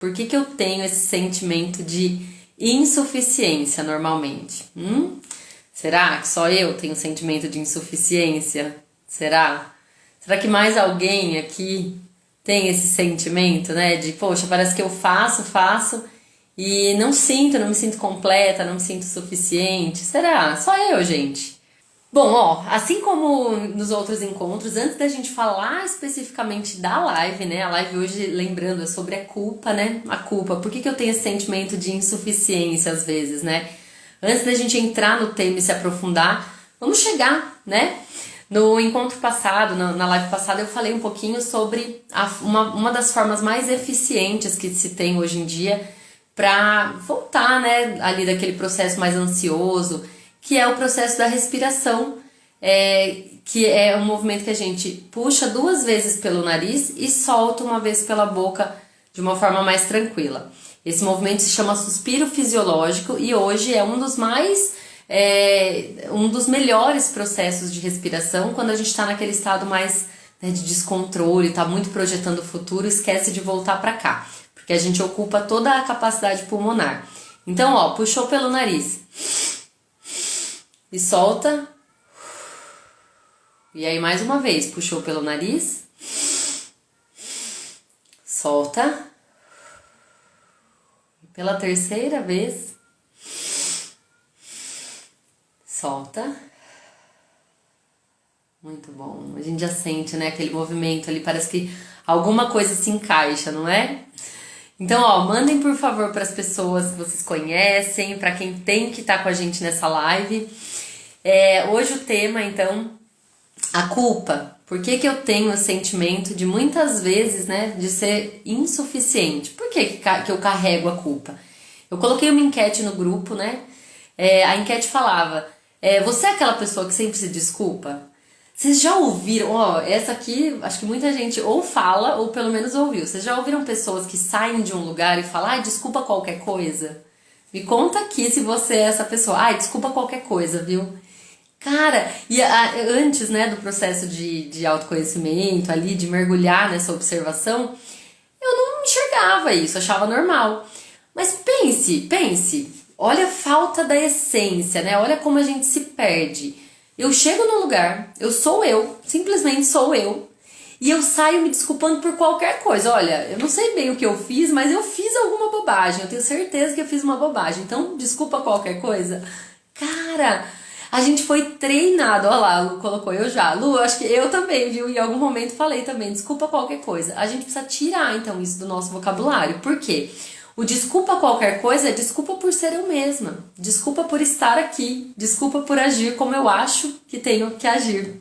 Por que que eu tenho esse sentimento de insuficiência normalmente? Será que só eu tenho sentimento de insuficiência? Será? Será que mais alguém aqui tem esse sentimento, né? De, poxa, parece que eu faço e não me sinto completa, não me sinto suficiente. Será? Só eu, gente. Bom, ó, assim como nos outros encontros, antes da gente falar especificamente da live, né? A live hoje, lembrando, é sobre a culpa, né? A culpa. Por que que eu tenho esse sentimento de insuficiência às vezes, né? Antes da gente entrar no tema e se aprofundar, vamos chegar, né? No encontro passado, na live passada, eu falei um pouquinho sobre uma das formas mais eficientes que se tem hoje em dia para voltar, né, ali daquele processo mais ansioso, que é o processo da respiração, que é um movimento que a gente puxa 2 vezes pelo nariz e solta uma vez pela boca de uma forma mais tranquila. Esse movimento se chama suspiro fisiológico e hoje é um dos melhores processos de respiração quando a gente está naquele estado mais, né, de descontrole, está muito projetando o futuro, esquece de voltar para cá, porque a gente ocupa toda a capacidade pulmonar. Então, ó, puxou pelo nariz e solta. E aí mais uma vez, puxou pelo nariz, solta. Pela terceira vez, solta. Muito bom. A gente já sente, né, aquele movimento ali, parece que alguma coisa se encaixa, não é? Então, ó, mandem por favor para as pessoas que vocês conhecem, para quem tem que estar com a gente nessa live. Hoje o tema, então, a culpa. Por que que eu tenho o sentimento de muitas vezes, né, de ser insuficiente? Por que que eu carrego a culpa? Eu coloquei uma enquete no grupo, né? A enquete falava, você é aquela pessoa que sempre se desculpa? Vocês já ouviram, ó, essa aqui, acho que muita gente ou fala ou pelo menos ouviu. Vocês já ouviram pessoas que saem de um lugar e falam, desculpa qualquer coisa? Me conta aqui se você é essa pessoa. Desculpa qualquer coisa, viu? Cara, e antes, né, do processo de autoconhecimento ali, de mergulhar nessa observação, eu não enxergava isso, achava normal. Mas pense, olha a falta da essência, né? Olha como a gente se perde. Eu chego no lugar, eu sou eu, simplesmente sou eu, e eu saio me desculpando por qualquer coisa. Olha, eu não sei bem o que eu fiz, mas eu fiz alguma bobagem, eu tenho certeza que eu fiz uma bobagem, então desculpa qualquer coisa. Cara, a gente foi treinado, olha lá, a Lu colocou eu já. Lu, eu acho que eu também, viu? Em algum momento falei também, desculpa qualquer coisa. A gente precisa tirar, então, isso do nosso vocabulário. Por quê? O desculpa qualquer coisa é desculpa por ser eu mesma. Desculpa por estar aqui. Desculpa por agir como eu acho que tenho que agir.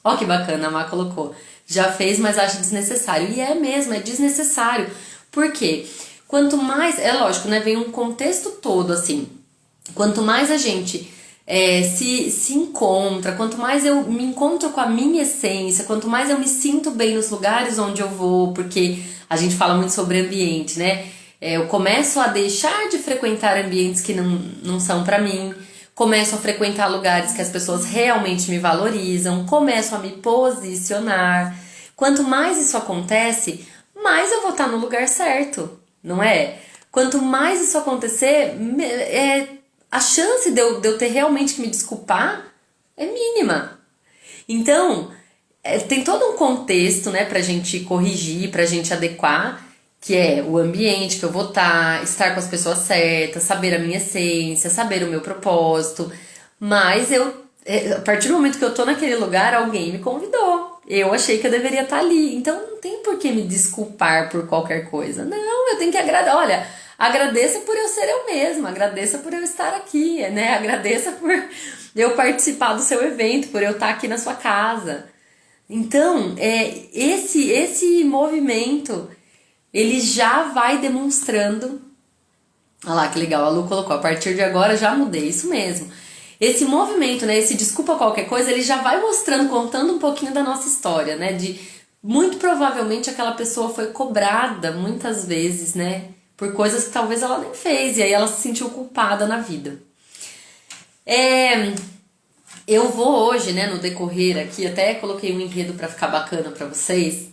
Ó que bacana, a Má colocou. Já fez, mas acha desnecessário. E é mesmo, é desnecessário. Por quê? Quanto mais, é lógico, né? Vem um contexto todo, assim. Quanto mais a gente se encontra, quanto mais eu me encontro com a minha essência, quanto mais eu me sinto bem nos lugares onde eu vou, porque a gente fala muito sobre ambiente, né? Eu começo a deixar de frequentar ambientes que não são pra mim, começo a frequentar lugares que as pessoas realmente me valorizam, começo a me posicionar. Quanto mais isso acontece, mais eu vou estar no lugar certo, não é? Quanto mais isso acontecer, a chance de eu ter realmente que me desculpar é mínima. Então, tem todo um contexto, né, pra gente corrigir, pra gente adequar, que é o ambiente que eu vou estar com as pessoas certas, saber a minha essência, saber o meu propósito. Mas a partir do momento que eu tô naquele lugar, alguém me convidou. Eu achei que eu deveria estar ali. Então não tem por que me desculpar por qualquer coisa. Não, eu tenho que agradar. Olha, agradeça por eu ser eu mesma, agradeça por eu estar aqui, né? Agradeça por eu participar do seu evento, por eu estar aqui na sua casa. Então, esse movimento, ele já vai demonstrando. Olha lá, que legal, a Lu colocou, a partir de agora já mudei, isso mesmo. Esse movimento, né, esse desculpa qualquer coisa, ele já vai mostrando, contando um pouquinho da nossa história, né, de muito provavelmente aquela pessoa foi cobrada muitas vezes, né, por coisas que talvez ela nem fez, e aí ela se sentiu culpada na vida. Eu vou hoje, né, no decorrer aqui, até coloquei um enredo pra ficar bacana pra vocês.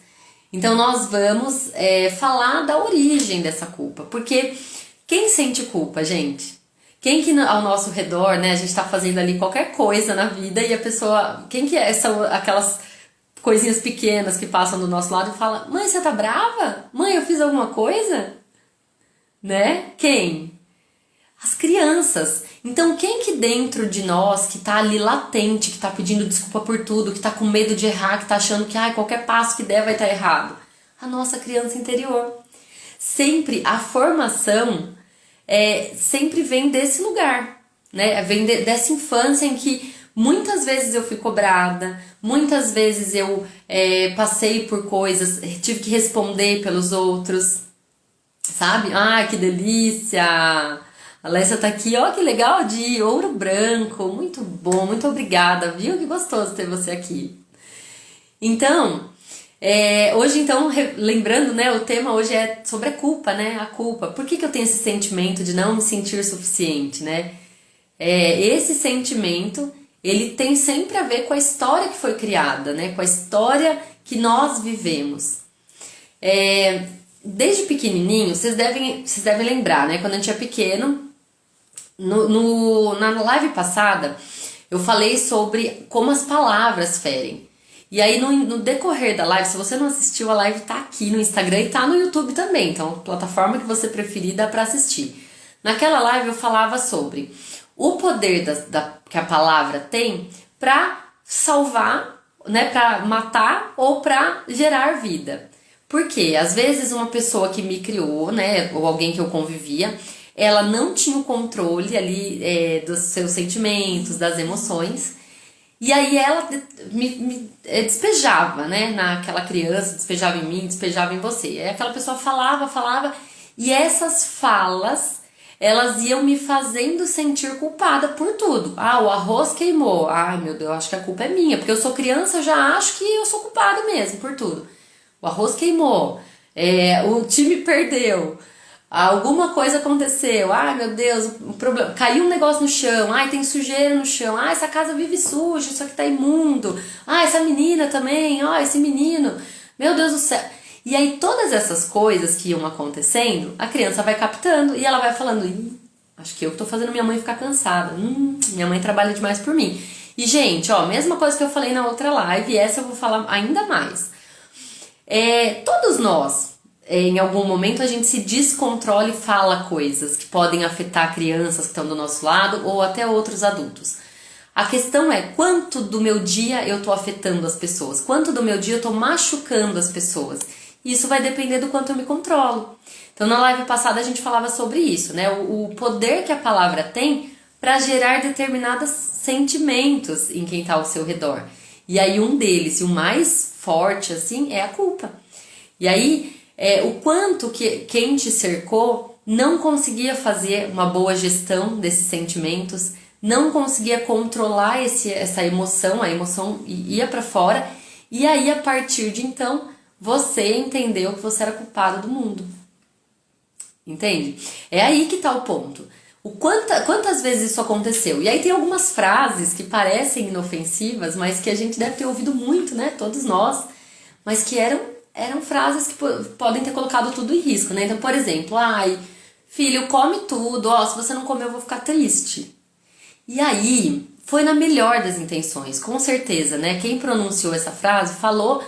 Então nós vamos falar da origem dessa culpa, porque quem sente culpa, gente? Quem que ao nosso redor, né, a gente tá fazendo ali qualquer coisa na vida e a pessoa, quem que são aquelas coisinhas pequenas que passam do nosso lado e fala: "Mãe, você tá brava? Mãe, eu fiz alguma coisa?" Né? Quem? As crianças. Então, quem que dentro de nós, que tá ali latente, que tá pedindo desculpa por tudo, que tá com medo de errar, que tá achando que qualquer passo que der vai estar errado? A nossa criança interior. Sempre a formação sempre vem desse lugar, né? Vem dessa infância em que muitas vezes eu fui cobrada, muitas vezes eu passei por coisas, tive que responder pelos outros, sabe? Ah, que delícia! A Alessia tá aqui, ó, que legal, de ouro branco, muito bom, muito obrigada, viu? Que gostoso ter você aqui. Então, hoje então, lembrando, né, o tema hoje é sobre a culpa, né? A culpa. Por que eu tenho esse sentimento de não me sentir suficiente, né? Esse sentimento, ele tem sempre a ver com a história que foi criada, né? Com a história que nós vivemos. Desde pequenininho, vocês devem lembrar, né? Quando a gente é pequeno, na live passada, eu falei sobre como as palavras ferem. E aí, no decorrer da live, se você não assistiu, a live tá aqui no Instagram e tá no YouTube também. Então, a plataforma que você preferir dá pra assistir. Naquela live, eu falava sobre o poder que a palavra tem pra salvar, né? Pra matar ou pra gerar vida. Porque, às vezes, uma pessoa que me criou, né? Ou alguém que eu convivia, ela não tinha o controle ali dos seus sentimentos, das emoções. E aí ela me despejava, né, naquela criança, despejava em mim, despejava em você. Aí aquela pessoa falava, e essas falas, elas iam me fazendo sentir culpada por tudo. Ah, o arroz queimou. Ai, meu Deus, eu acho que a culpa é minha, porque eu sou criança, eu já acho que eu sou culpada mesmo por tudo. O arroz queimou, o time perdeu. Alguma coisa aconteceu, ai meu Deus, um problema, caiu um negócio no chão, ai tem sujeira no chão, ai essa casa vive suja, isso aqui tá imundo, ai essa menina também, ó esse menino, meu Deus do céu. E aí todas essas coisas que iam acontecendo, a criança vai captando e ela vai falando: acho que eu tô fazendo minha mãe ficar cansada, minha mãe trabalha demais por mim. E gente, ó, mesma coisa que eu falei na outra live, e essa eu vou falar ainda mais. Todos nós, em algum momento a gente se descontrola e fala coisas que podem afetar crianças que estão do nosso lado ou até outros adultos. A questão é quanto do meu dia eu tô afetando as pessoas, quanto do meu dia eu tô machucando as pessoas. Isso vai depender do quanto eu me controlo. Então na live passada a gente falava sobre isso, né? O poder que a palavra tem para gerar determinados sentimentos em quem está ao seu redor. E aí um deles, e o mais forte assim, é a culpa. E aí o quanto que quem te cercou não conseguia fazer uma boa gestão desses sentimentos, não conseguia controlar essa emoção, a emoção ia para fora, e aí a partir de então você entendeu que você era culpado do mundo. Entende? É aí que tá o ponto. Quantas vezes isso aconteceu? E aí tem algumas frases que parecem inofensivas, mas que a gente deve ter ouvido muito, né? Todos nós, mas que eram frases que podem ter colocado tudo em risco, né? Então, por exemplo, ai, filho, come tudo, ó, se você não comer eu vou ficar triste. E aí, foi na melhor das intenções, com certeza, né? Quem pronunciou essa frase falou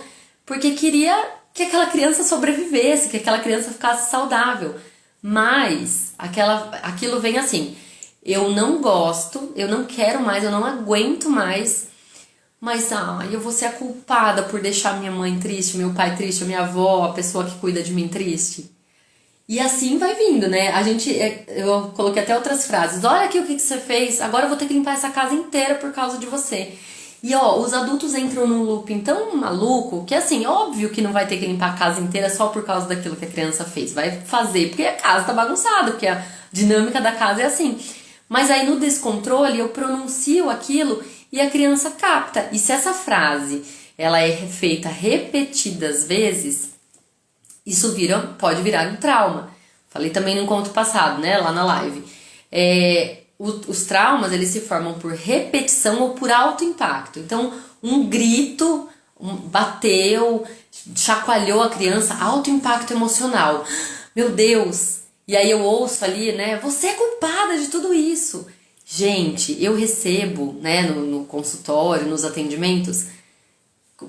porque queria que aquela criança sobrevivesse, que aquela criança ficasse saudável. Mas aquilo vem assim: eu não gosto, eu não quero mais, eu não aguento mais, mas eu vou ser a culpada por deixar minha mãe triste, meu pai triste, a minha avó, a pessoa que cuida de mim triste. E assim vai vindo, né? Eu coloquei até outras frases. Olha aqui o que você fez, agora eu vou ter que limpar essa casa inteira por causa de você. E os adultos entram num looping tão maluco que assim, óbvio que não vai ter que limpar a casa inteira só por causa daquilo que a criança fez. Vai fazer porque a casa tá bagunçada, porque a dinâmica da casa é assim. Mas aí no descontrole eu pronuncio aquilo e a criança capta. E se essa frase ela é feita repetidas vezes, isso pode virar um trauma. Falei também no encontro passado, né, lá na live. Os traumas, eles se formam por repetição ou por alto impacto. Então, um grito, bateu, chacoalhou a criança, alto impacto emocional. Meu Deus! E aí eu ouço ali, né? Você é culpada de tudo isso. Gente, eu recebo, né, no consultório, nos atendimentos,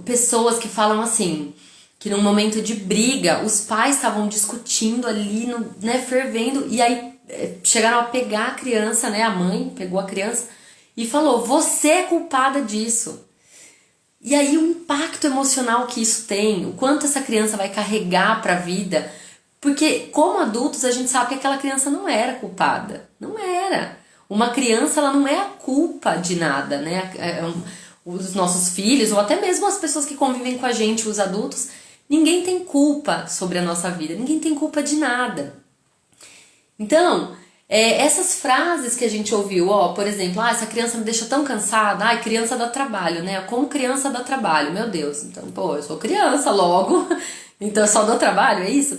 pessoas que falam assim, que num momento de briga, os pais estavam discutindo ali, né, fervendo, e aí chegaram a pegar a criança, né, a mãe pegou a criança e falou, você é culpada disso. E aí o impacto emocional que isso tem, o quanto essa criança vai carregar pra vida, porque como adultos a gente sabe que aquela criança não era culpada, não era. Uma criança, ela não é a culpa de nada, né? Os nossos filhos, ou até mesmo as pessoas que convivem com a gente, os adultos, ninguém tem culpa sobre a nossa vida, ninguém tem culpa de nada. Então, essas frases que a gente ouviu, por exemplo, essa criança me deixa tão cansada, criança dá trabalho, né? Como criança dá trabalho, meu Deus, então, eu sou criança logo, então eu só dou trabalho, é isso?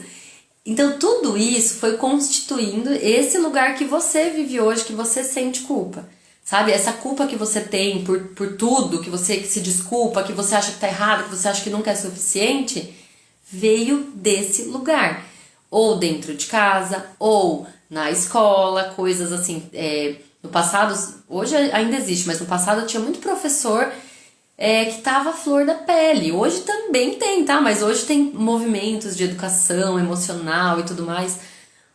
Então tudo isso foi constituindo esse lugar que você vive hoje, que você sente culpa. Sabe? Essa culpa que você tem por tudo, que você se desculpa, que você acha que tá errado, que você acha que nunca é suficiente, veio desse lugar. Ou dentro de casa, ou na escola, coisas assim. No passado, hoje ainda existe, mas no passado tinha muito professor que tava a flor da pele. Hoje também tem, tá? Mas hoje tem movimentos de educação emocional e tudo mais.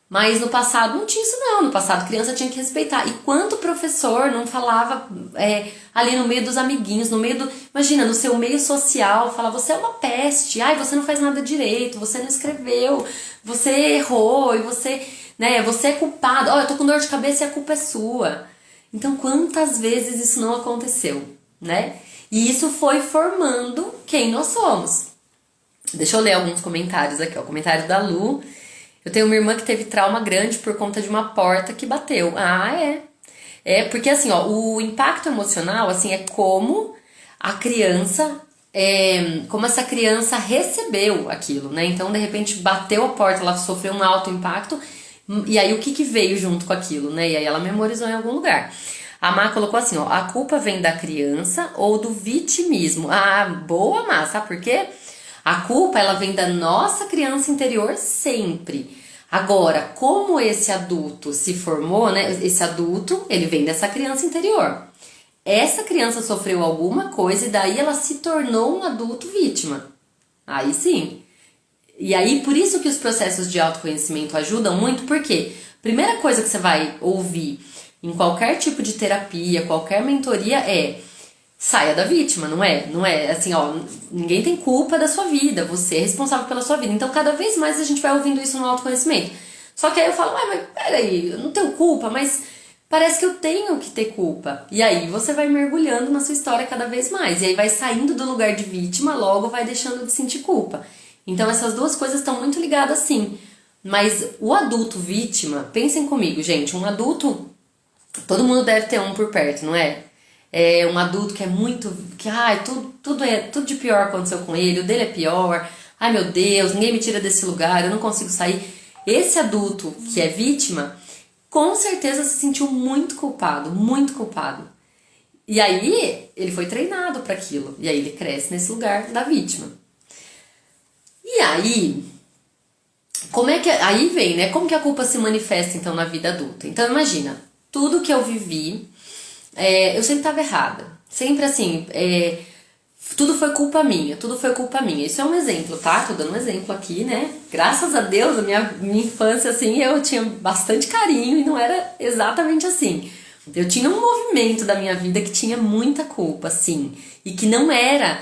Mas no passado não tinha isso não. No passado a criança tinha que respeitar. E quanto professor não falava ali no meio dos amiguinhos, no meio do... Imagina, no seu meio social, fala, você é uma peste. Você não faz nada direito, você não escreveu, você errou e você, né, você é culpado. Eu tô com dor de cabeça e a culpa é sua. Então quantas vezes isso não aconteceu, né? E isso foi formando quem nós somos. Deixa eu ler alguns comentários aqui, ó. Comentário da Lu. Eu tenho uma irmã que teve trauma grande por conta de uma porta que bateu. Porque assim, ó, o impacto emocional, assim, é como a criança, como essa criança recebeu aquilo, né? Então, de repente, bateu a porta, ela sofreu um alto impacto, e aí o que veio junto com aquilo, né? E aí ela memorizou em algum lugar. A Má colocou assim, ó, a culpa vem da criança ou do vitimismo. Boa, Má, sabe por quê? A culpa, ela vem da nossa criança interior sempre. Agora, como esse adulto se formou, né? Esse adulto, ele vem dessa criança interior. Essa criança sofreu alguma coisa e daí ela se tornou um adulto vítima. Aí sim. E aí, por isso que os processos de autoconhecimento ajudam muito, porque primeira coisa que você vai ouvir em qualquer tipo de terapia, qualquer mentoria saia da vítima, não é? Não é assim, ninguém tem culpa da sua vida, você é responsável pela sua vida. Então, cada vez mais a gente vai ouvindo isso no autoconhecimento. Só que aí eu falo, mas peraí, eu não tenho culpa, mas parece que eu tenho que ter culpa. E aí você vai mergulhando na sua história cada vez mais. E aí vai saindo do lugar de vítima, logo vai deixando de sentir culpa. Então, essas duas coisas estão muito ligadas, sim. Mas o adulto vítima, pensem comigo, gente, um adulto, todo mundo deve ter um por perto, não é? Um adulto que é muito... tudo de pior aconteceu com ele, o dele é pior. Ai, meu Deus, ninguém me tira desse lugar, eu não consigo sair. Esse adulto que é vítima, com certeza se sentiu muito culpado, muito culpado. E aí, ele foi treinado para aquilo. E aí, ele cresce nesse lugar da vítima. E aí, aí vem, né? Como que a culpa se manifesta, então, na vida adulta? Então, imagina, tudo que eu vivi... eu sempre estava errada. Sempre assim, tudo foi culpa minha, tudo foi culpa minha. Isso é um exemplo, tá? Tô dando um exemplo aqui, né? Graças a Deus, a minha infância, assim, eu tinha bastante carinho e não era exatamente assim. Eu tinha um movimento da minha vida que tinha muita culpa, sim. E que não era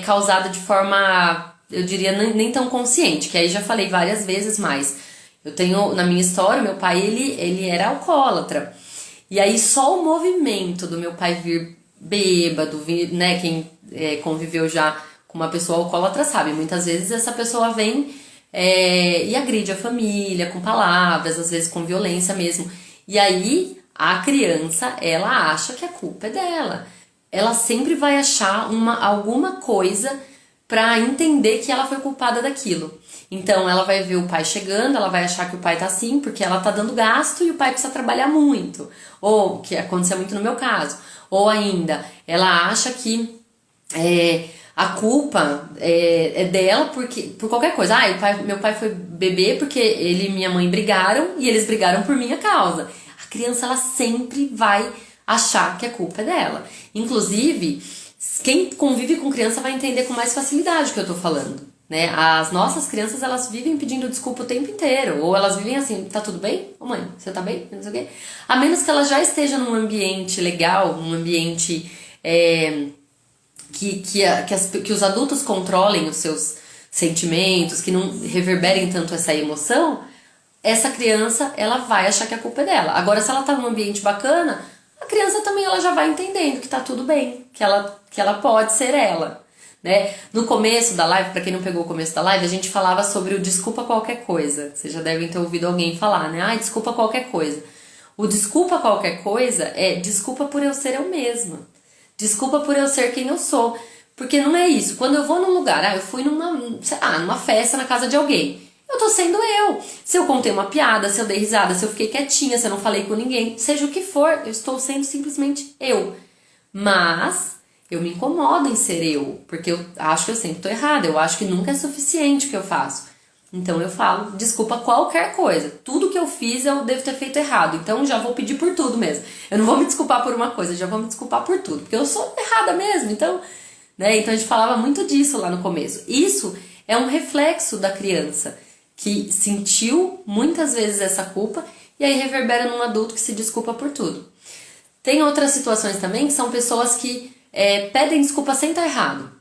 causado de forma, eu diria, nem tão consciente. Que aí já falei várias vezes mais. Eu tenho, na minha história, meu pai, ele era alcoólatra. E aí só o movimento do meu pai vir bêbado, né, quem conviveu já com uma pessoa alcoólatra sabe, muitas vezes essa pessoa vem e agride a família com palavras, às vezes com violência mesmo. E aí a criança, ela acha que a culpa é dela. Ela sempre vai achar alguma coisa pra entender que ela foi culpada daquilo. Então ela vai ver o pai chegando, ela vai achar que o pai tá assim porque ela tá dando gasto e o pai precisa trabalhar muito. Ou, que aconteceu muito no meu caso. Ou ainda, ela acha que A culpa é dela por qualquer coisa. Meu pai foi bebê porque ele e minha mãe brigaram e eles brigaram por minha causa. A criança, ela sempre vai achar que a culpa é dela. Inclusive, quem convive com criança vai entender com mais facilidade o que eu tô falando, né? As nossas crianças, elas vivem pedindo desculpa o tempo inteiro. Ou elas vivem assim, tá tudo bem? Ô mãe, você tá bem? Não sei o quê. A menos que ela já esteja num ambiente legal, num ambiente que os adultos controlem os seus sentimentos, que não reverberem tanto essa emoção, essa criança, ela vai achar que a culpa é dela. Agora, se ela tá num ambiente bacana, a criança também, ela já vai entendendo que tá tudo bem, que ela pode ser ela, né? No começo da live, pra quem não pegou o começo da live, a gente falava sobre o desculpa qualquer coisa. Vocês já devem ter ouvido alguém falar, né? Desculpa qualquer coisa. O desculpa qualquer coisa é desculpa por eu ser eu mesma. Desculpa por eu ser quem eu sou. Porque não é isso. Quando eu vou num lugar, eu fui numa festa na casa de alguém. Eu tô sendo eu. Se eu contei uma piada, se eu dei risada, se eu fiquei quietinha, se eu não falei com ninguém, seja o que for, eu estou sendo simplesmente eu. Mas eu me incomodo em ser eu, porque eu acho que eu sempre tô errada, eu acho que nunca é suficiente o que eu faço. Então eu falo, desculpa qualquer coisa. Tudo que eu fiz eu devo ter feito errado. Então já vou pedir por tudo mesmo. Eu não vou me desculpar por uma coisa, já vou me desculpar por tudo. Porque eu sou errada mesmo. Então, né? Então a gente falava muito disso lá no começo. Isso é um reflexo da criança que sentiu muitas vezes essa culpa e aí reverbera num adulto que se desculpa por tudo. Tem outras situações também que são pessoas que pedem desculpa sem estar errado.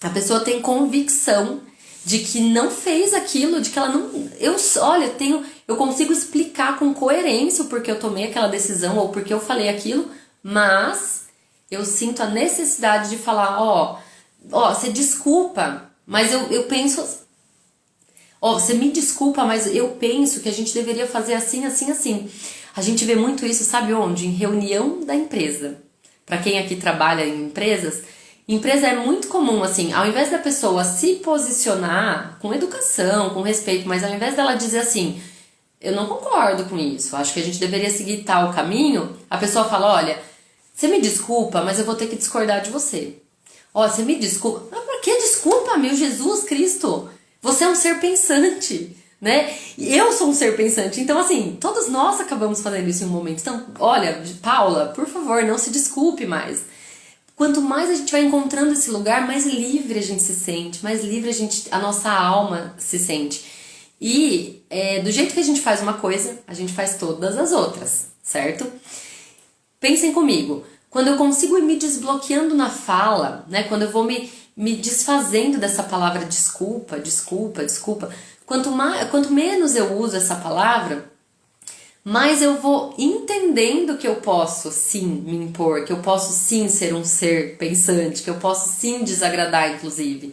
A pessoa tem convicção de que não fez aquilo, de que ela não... Eu consigo explicar com coerência o porquê eu tomei aquela decisão ou porque eu falei aquilo, mas eu sinto a necessidade de falar, você desculpa, mas eu penso... você me desculpa, mas eu penso que a gente deveria fazer assim, assim, assim. A gente vê muito isso, sabe onde? Em reunião da empresa. Para quem aqui trabalha em empresas... Empresa é muito comum, assim, ao invés da pessoa se posicionar com educação, com respeito, mas ao invés dela dizer assim, eu não concordo com isso, acho que a gente deveria seguir tal caminho, a pessoa fala, olha, você me desculpa, mas eu vou ter que discordar de você. Você me desculpa. Mas pra que desculpa, meu Jesus Cristo? Você é um ser pensante, né? E eu sou um ser pensante, então assim, todos nós acabamos fazendo isso em um momento. Então, olha, Paula, por favor, não se desculpe mais. Quanto mais a gente vai encontrando esse lugar, mais livre a gente se sente, mais livre a nossa alma se sente. E do jeito que a gente faz uma coisa, a gente faz todas as outras, certo? Pensem comigo, quando eu consigo ir me desbloqueando na fala, né? Quando eu vou me desfazendo dessa palavra desculpa, desculpa, desculpa, quanto menos eu uso essa palavra, mas eu vou entendendo que eu posso sim me impor, que eu posso sim ser um ser pensante, que eu posso sim desagradar, inclusive.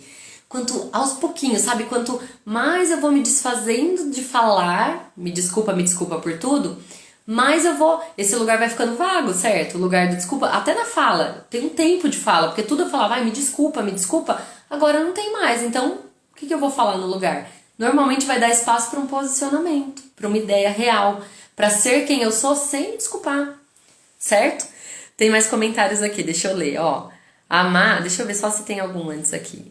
Aos pouquinhos, sabe? Quanto mais eu vou me desfazendo de falar, me desculpa por tudo, mais esse lugar vai ficando vago, certo? O lugar do desculpa, até na fala, tem um tempo de fala, porque tudo eu falava, me desculpa, agora não tem mais, então o que eu vou falar no lugar? Normalmente vai dar espaço para um posicionamento, para uma ideia real, para ser quem eu sou sem me desculpar, certo? Tem mais comentários aqui, deixa eu ler, A Má, deixa eu ver só se tem algum antes aqui.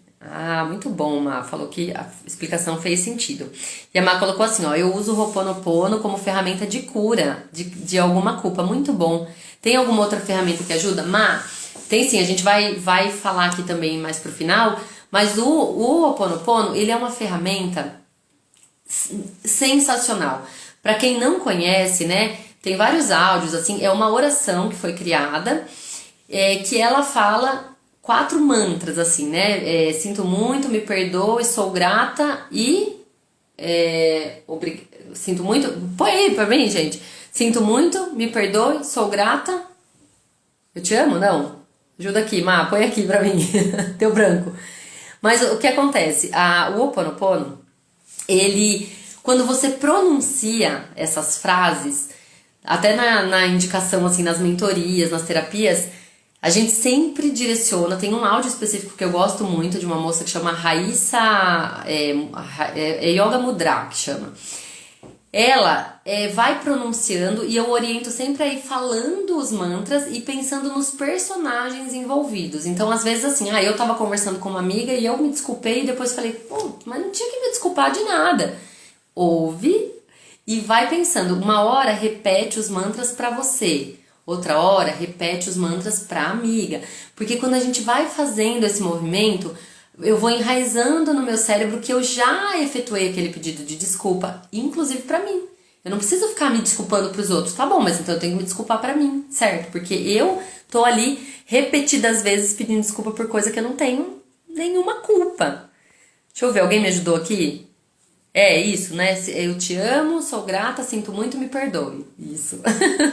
Muito bom, Má, falou que a explicação fez sentido. E a Má colocou assim, eu uso o Ho'oponopono como ferramenta de cura de alguma culpa, muito bom. Tem alguma outra ferramenta que ajuda? Má, tem sim, a gente vai falar aqui também mais pro final, mas o Ho'oponopono, ele é uma ferramenta sensacional. Para quem não conhece, né, tem vários áudios, assim, é uma oração que foi criada, que ela fala 4 mantras, assim, né, sinto muito, me perdoe, sou grata e, sinto muito, põe aí pra mim, gente, sinto muito, me perdoe, sou grata, eu te amo, não? Ajuda aqui, Má, põe aqui pra mim, teu branco. Mas o que acontece, o Ho'oponopono, ele... Quando você pronuncia essas frases, até na indicação, assim, nas mentorias, nas terapias, a gente sempre direciona, tem um áudio específico que eu gosto muito, de uma moça que chama Raíssa, Yoga Mudra, que chama. ela vai pronunciando e eu oriento sempre a ir falando os mantras e pensando nos personagens envolvidos. Então, às vezes, assim, eu tava conversando com uma amiga e eu me desculpei e depois falei, pô, mas não tinha que me desculpar de nada. Ouve e vai pensando. Uma hora repete os mantras pra você, outra hora repete os mantras pra amiga. Porque quando a gente vai fazendo esse movimento, eu vou enraizando no meu cérebro que eu já efetuei aquele pedido de desculpa, inclusive pra mim. Eu não preciso ficar me desculpando pros outros, tá bom, mas então eu tenho que me desculpar pra mim, certo? Porque eu tô ali repetidas vezes pedindo desculpa por coisa que eu não tenho nenhuma culpa. Deixa eu ver, alguém me ajudou aqui? É isso, né? Eu te amo, sou grata, sinto muito, me perdoe. Isso.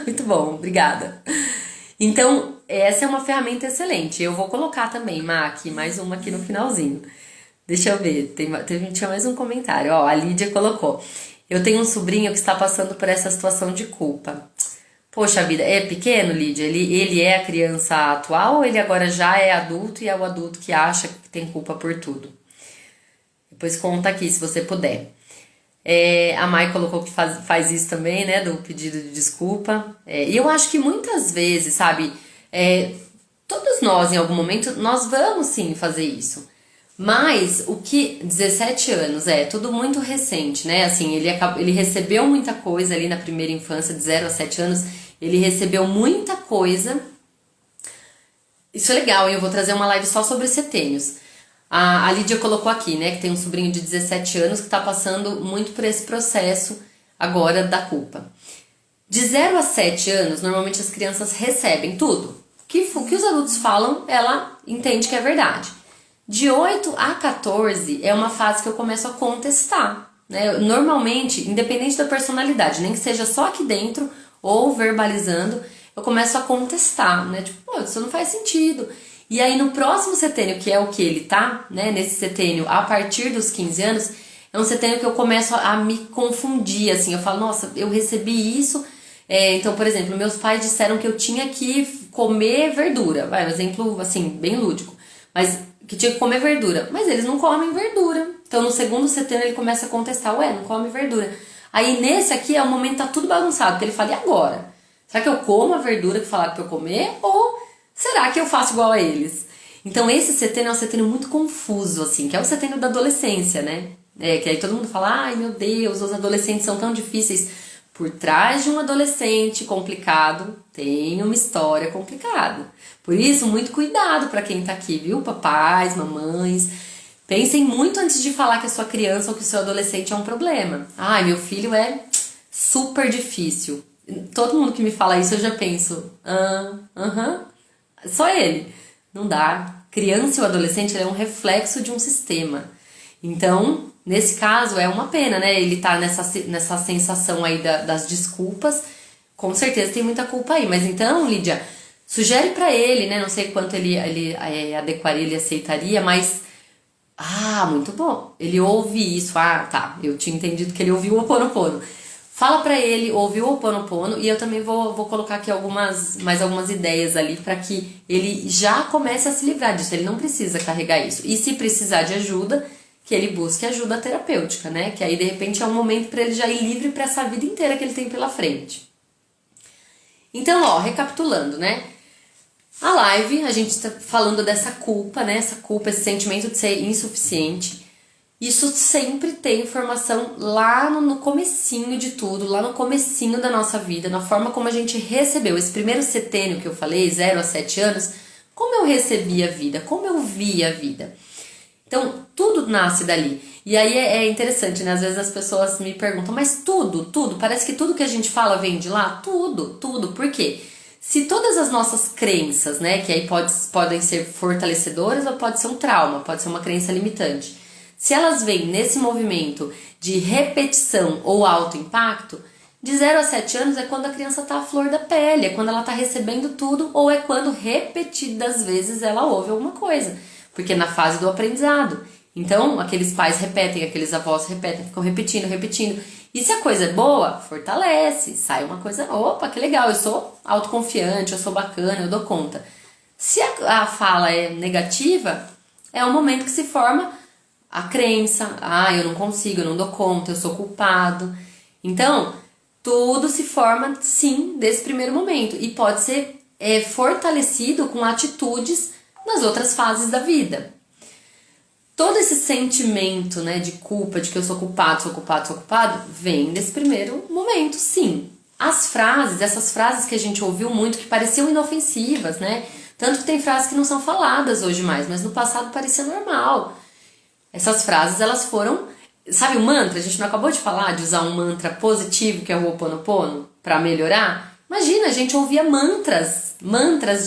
Muito bom, obrigada. Então, essa é uma ferramenta excelente. Eu vou colocar também, aqui, mais uma aqui no finalzinho. Deixa eu ver, tinha mais um comentário. Ó, a Lídia colocou. Eu tenho um sobrinho que está passando por essa situação de culpa. Poxa vida, é pequeno, Lídia? Ele é a criança atual ou ele agora já é adulto e é o adulto que acha que tem culpa por tudo? Depois conta aqui, se você puder. A Mai colocou que faz isso também, né? Do pedido de desculpa. E eu acho que muitas vezes, sabe? Todos nós, em algum momento, nós vamos sim fazer isso. Mas o que 17 anos tudo muito recente, né? Assim, ele recebeu muita coisa ali na primeira infância, de 0 a 7 anos. Ele recebeu muita coisa. Isso é legal, e eu vou trazer uma live só sobre setênios. A Lídia colocou aqui, né, que tem um sobrinho de 17 anos que está passando muito por esse processo agora da culpa. De 0 a 7 anos, normalmente as crianças recebem tudo. O que os adultos falam, ela entende que é verdade. De 8 a 14 é uma fase que eu começo a contestar, né? Normalmente, independente da personalidade, nem que seja só aqui dentro ou verbalizando, eu começo a contestar, né? Tipo, pô, isso não faz sentido. E aí no próximo setênio, que é o que ele tá, né? Nesse setênio, a partir dos 15 anos, é um setênio que eu começo a me confundir, assim. Eu falo, nossa, eu recebi isso. Então, por exemplo, meus pais disseram que eu tinha que comer verdura. Vai, um exemplo, assim, bem lúdico. Mas que tinha que comer verdura. Mas eles não comem verdura. Então, no segundo setênio, ele começa a contestar, não come verdura. Aí, nesse aqui, é o momento que tá tudo bagunçado. Porque ele fala, e agora? Será que eu como a verdura que falaram pra eu comer? Ou será que eu faço igual a eles? Então, esse setênio é um setênio muito confuso, assim. Que é o setênio da adolescência, né? Que aí todo mundo fala, ai, meu Deus, os adolescentes são tão difíceis. Por trás de um adolescente complicado, tem uma história complicada. Por isso, muito cuidado para quem tá aqui, viu? Papais, mamães. Pensem muito antes de falar que a sua criança ou que o seu adolescente é um problema. Ai, meu filho é super difícil. Todo mundo que me fala isso, eu já penso, só ele. Não dá. Criança e o adolescente é um reflexo de um sistema. Então, nesse caso, é uma pena, né? Ele tá nessa sensação aí das desculpas. Com certeza tem muita culpa aí. Mas então, Lídia, sugere pra ele, né? Não sei quanto ele adequaria, ele aceitaria, mas... muito bom. Ele ouve isso. Tá. Eu tinha entendido que ele ouviu o Ho Oponopono. Fala pra ele ouvir o Ho Oponopono e eu também vou colocar aqui mais algumas ideias ali pra que ele já comece a se livrar disso. Ele não precisa carregar isso. E se precisar de ajuda, que ele busque ajuda terapêutica, né? Que aí de repente é um momento pra ele já ir livre pra essa vida inteira que ele tem pela frente. Então, recapitulando, né? A live, a gente tá falando dessa culpa, né? Essa culpa, esse sentimento de ser insuficiente. Isso sempre tem informação lá no comecinho de tudo, lá no comecinho da nossa vida, na forma como a gente recebeu. Esse primeiro setênio que eu falei, 0 a 7 anos, como eu recebi a vida, como eu vi a vida. Então, tudo nasce dali. E aí é interessante, né? Às vezes as pessoas me perguntam, mas tudo, parece que tudo que a gente fala vem de lá? Tudo. Por quê? Se todas as nossas crenças, né, que aí podem ser fortalecedoras ou pode ser um trauma, pode ser uma crença limitante. Se elas vêm nesse movimento de repetição ou alto impacto, de 0 a 7 anos é quando a criança está à flor da pele, é quando ela está recebendo tudo ou é quando repetidas vezes ela ouve alguma coisa, porque é na fase do aprendizado. Então, aqueles pais repetem, aqueles avós repetem, ficam repetindo. E se a coisa é boa, fortalece, sai uma coisa, opa, que legal, eu sou autoconfiante, eu sou bacana, eu dou conta. Se a fala é negativa, é um momento que se forma a crença, eu não consigo, eu não dou conta, eu sou culpado. Então, tudo se forma, sim, desse primeiro momento. E pode ser fortalecido com atitudes nas outras fases da vida. Todo esse sentimento, né, de culpa, de que eu sou culpado, sou culpado, sou culpado, vem desse primeiro momento, sim. As frases, essas frases que a gente ouviu muito, que pareciam inofensivas, né? Tanto que tem frases que não são faladas hoje mais, mas no passado parecia normal. Essas frases, elas foram... Sabe o mantra? A gente não acabou de falar de usar um mantra positivo, que é o Ho'oponopono, para melhorar? Imagina, a gente ouvia mantras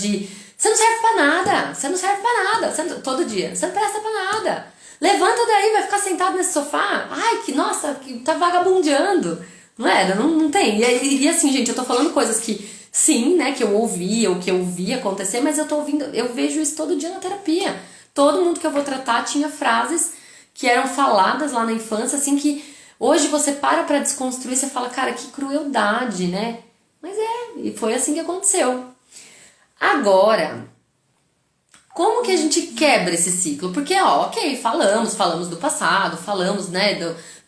de... Você não serve pra nada, você não serve pra nada, todo dia, você não presta pra nada. Levanta daí, vai ficar sentado nesse sofá. Ai, que nossa, que tá vagabundeando. Não era? Não tem. E assim, gente, eu tô falando coisas que, sim, né, que eu ouvi, ou que eu vi acontecer, mas eu vejo isso todo dia na terapia. Todo mundo que eu vou tratar tinha frases que eram faladas lá na infância, assim, que hoje você pra desconstruir, você fala, cara, que crueldade, né? Mas e foi assim que aconteceu. Agora, como que a gente quebra esse ciclo? Porque, ok, falamos do passado, falamos, né,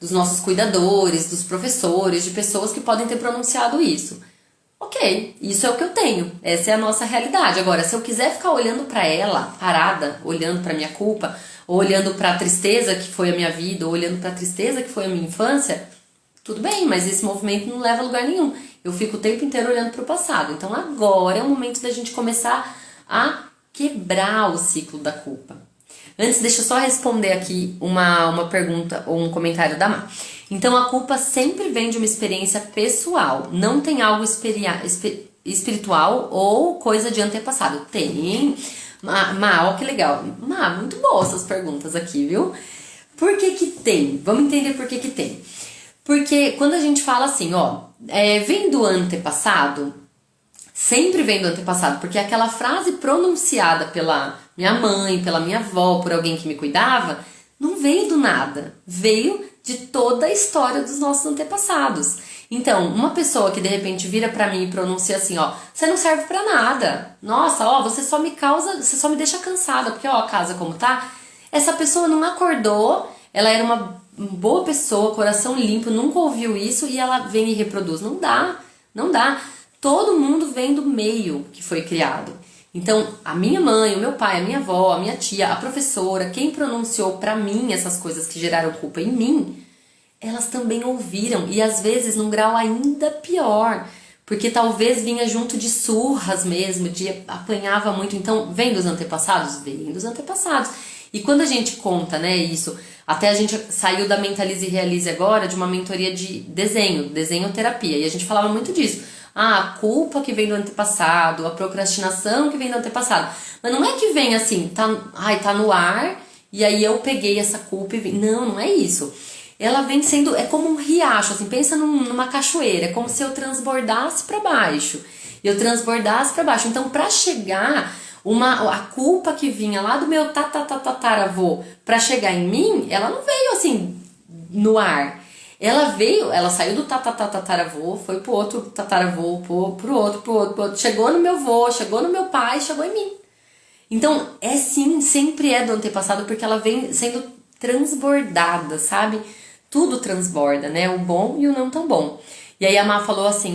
dos nossos cuidadores, dos professores, de pessoas que podem ter pronunciado isso. Ok, isso é o que eu tenho, essa é a nossa realidade. Agora, se eu quiser ficar olhando pra ela, parada, olhando pra minha culpa, ou olhando pra tristeza que foi a minha vida, ou olhando pra tristeza que foi a minha infância, tudo bem, mas esse movimento não leva a lugar nenhum. Eu fico o tempo inteiro olhando para o passado. Então agora é o momento da gente começar a quebrar o ciclo da culpa. Antes, deixa eu só responder aqui uma pergunta ou um comentário da Má. Então a culpa sempre vem de uma experiência pessoal. Não tem algo espiritual ou coisa de antepassado. Tem. Má, ó que legal. Má, muito boas essas perguntas aqui, viu? Por que que tem? Vamos entender por que que tem. Porque quando a gente fala assim, vem do antepassado, sempre vem do antepassado, porque aquela frase pronunciada pela minha mãe, pela minha avó, por alguém que me cuidava, não veio do nada, veio de toda a história dos nossos antepassados. Então, uma pessoa que de repente vira pra mim e pronuncia assim, você não serve pra nada, nossa, você só me deixa cansada, porque a casa como tá, essa pessoa não acordou, ela era uma boa pessoa, coração limpo, nunca ouviu isso e ela vem e reproduz. Não dá. Todo mundo vem do meio que foi criado. Então, a minha mãe, o meu pai, a minha avó, a minha tia, a professora, quem pronunciou pra mim essas coisas que geraram culpa em mim, elas também ouviram e às vezes num grau ainda pior, porque talvez vinha junto de surras mesmo, de apanhava muito. Então, vem dos antepassados? Vem dos antepassados. E quando a gente conta, né, isso, até a gente saiu da Mentalize e Realize agora de uma mentoria de desenho-terapia, e a gente falava muito disso. A culpa que vem do antepassado, a procrastinação que vem do antepassado. Mas não é que vem assim, tá no ar, e aí eu peguei essa culpa e vim. Não é isso. Ela vem sendo, é como um riacho, assim, pensa numa cachoeira, é como se eu transbordasse para baixo. Então, para chegar... a culpa que vinha lá do meu tataravô pra chegar em mim, ela não veio assim no ar. Ela saiu do tataravô, foi pro outro tataravô, pro outro, chegou no meu vô, chegou no meu pai, chegou em mim. Então, sempre é do antepassado, porque ela vem sendo transbordada, sabe? Tudo transborda, né? O bom e o não tão bom. E aí a Má falou assim,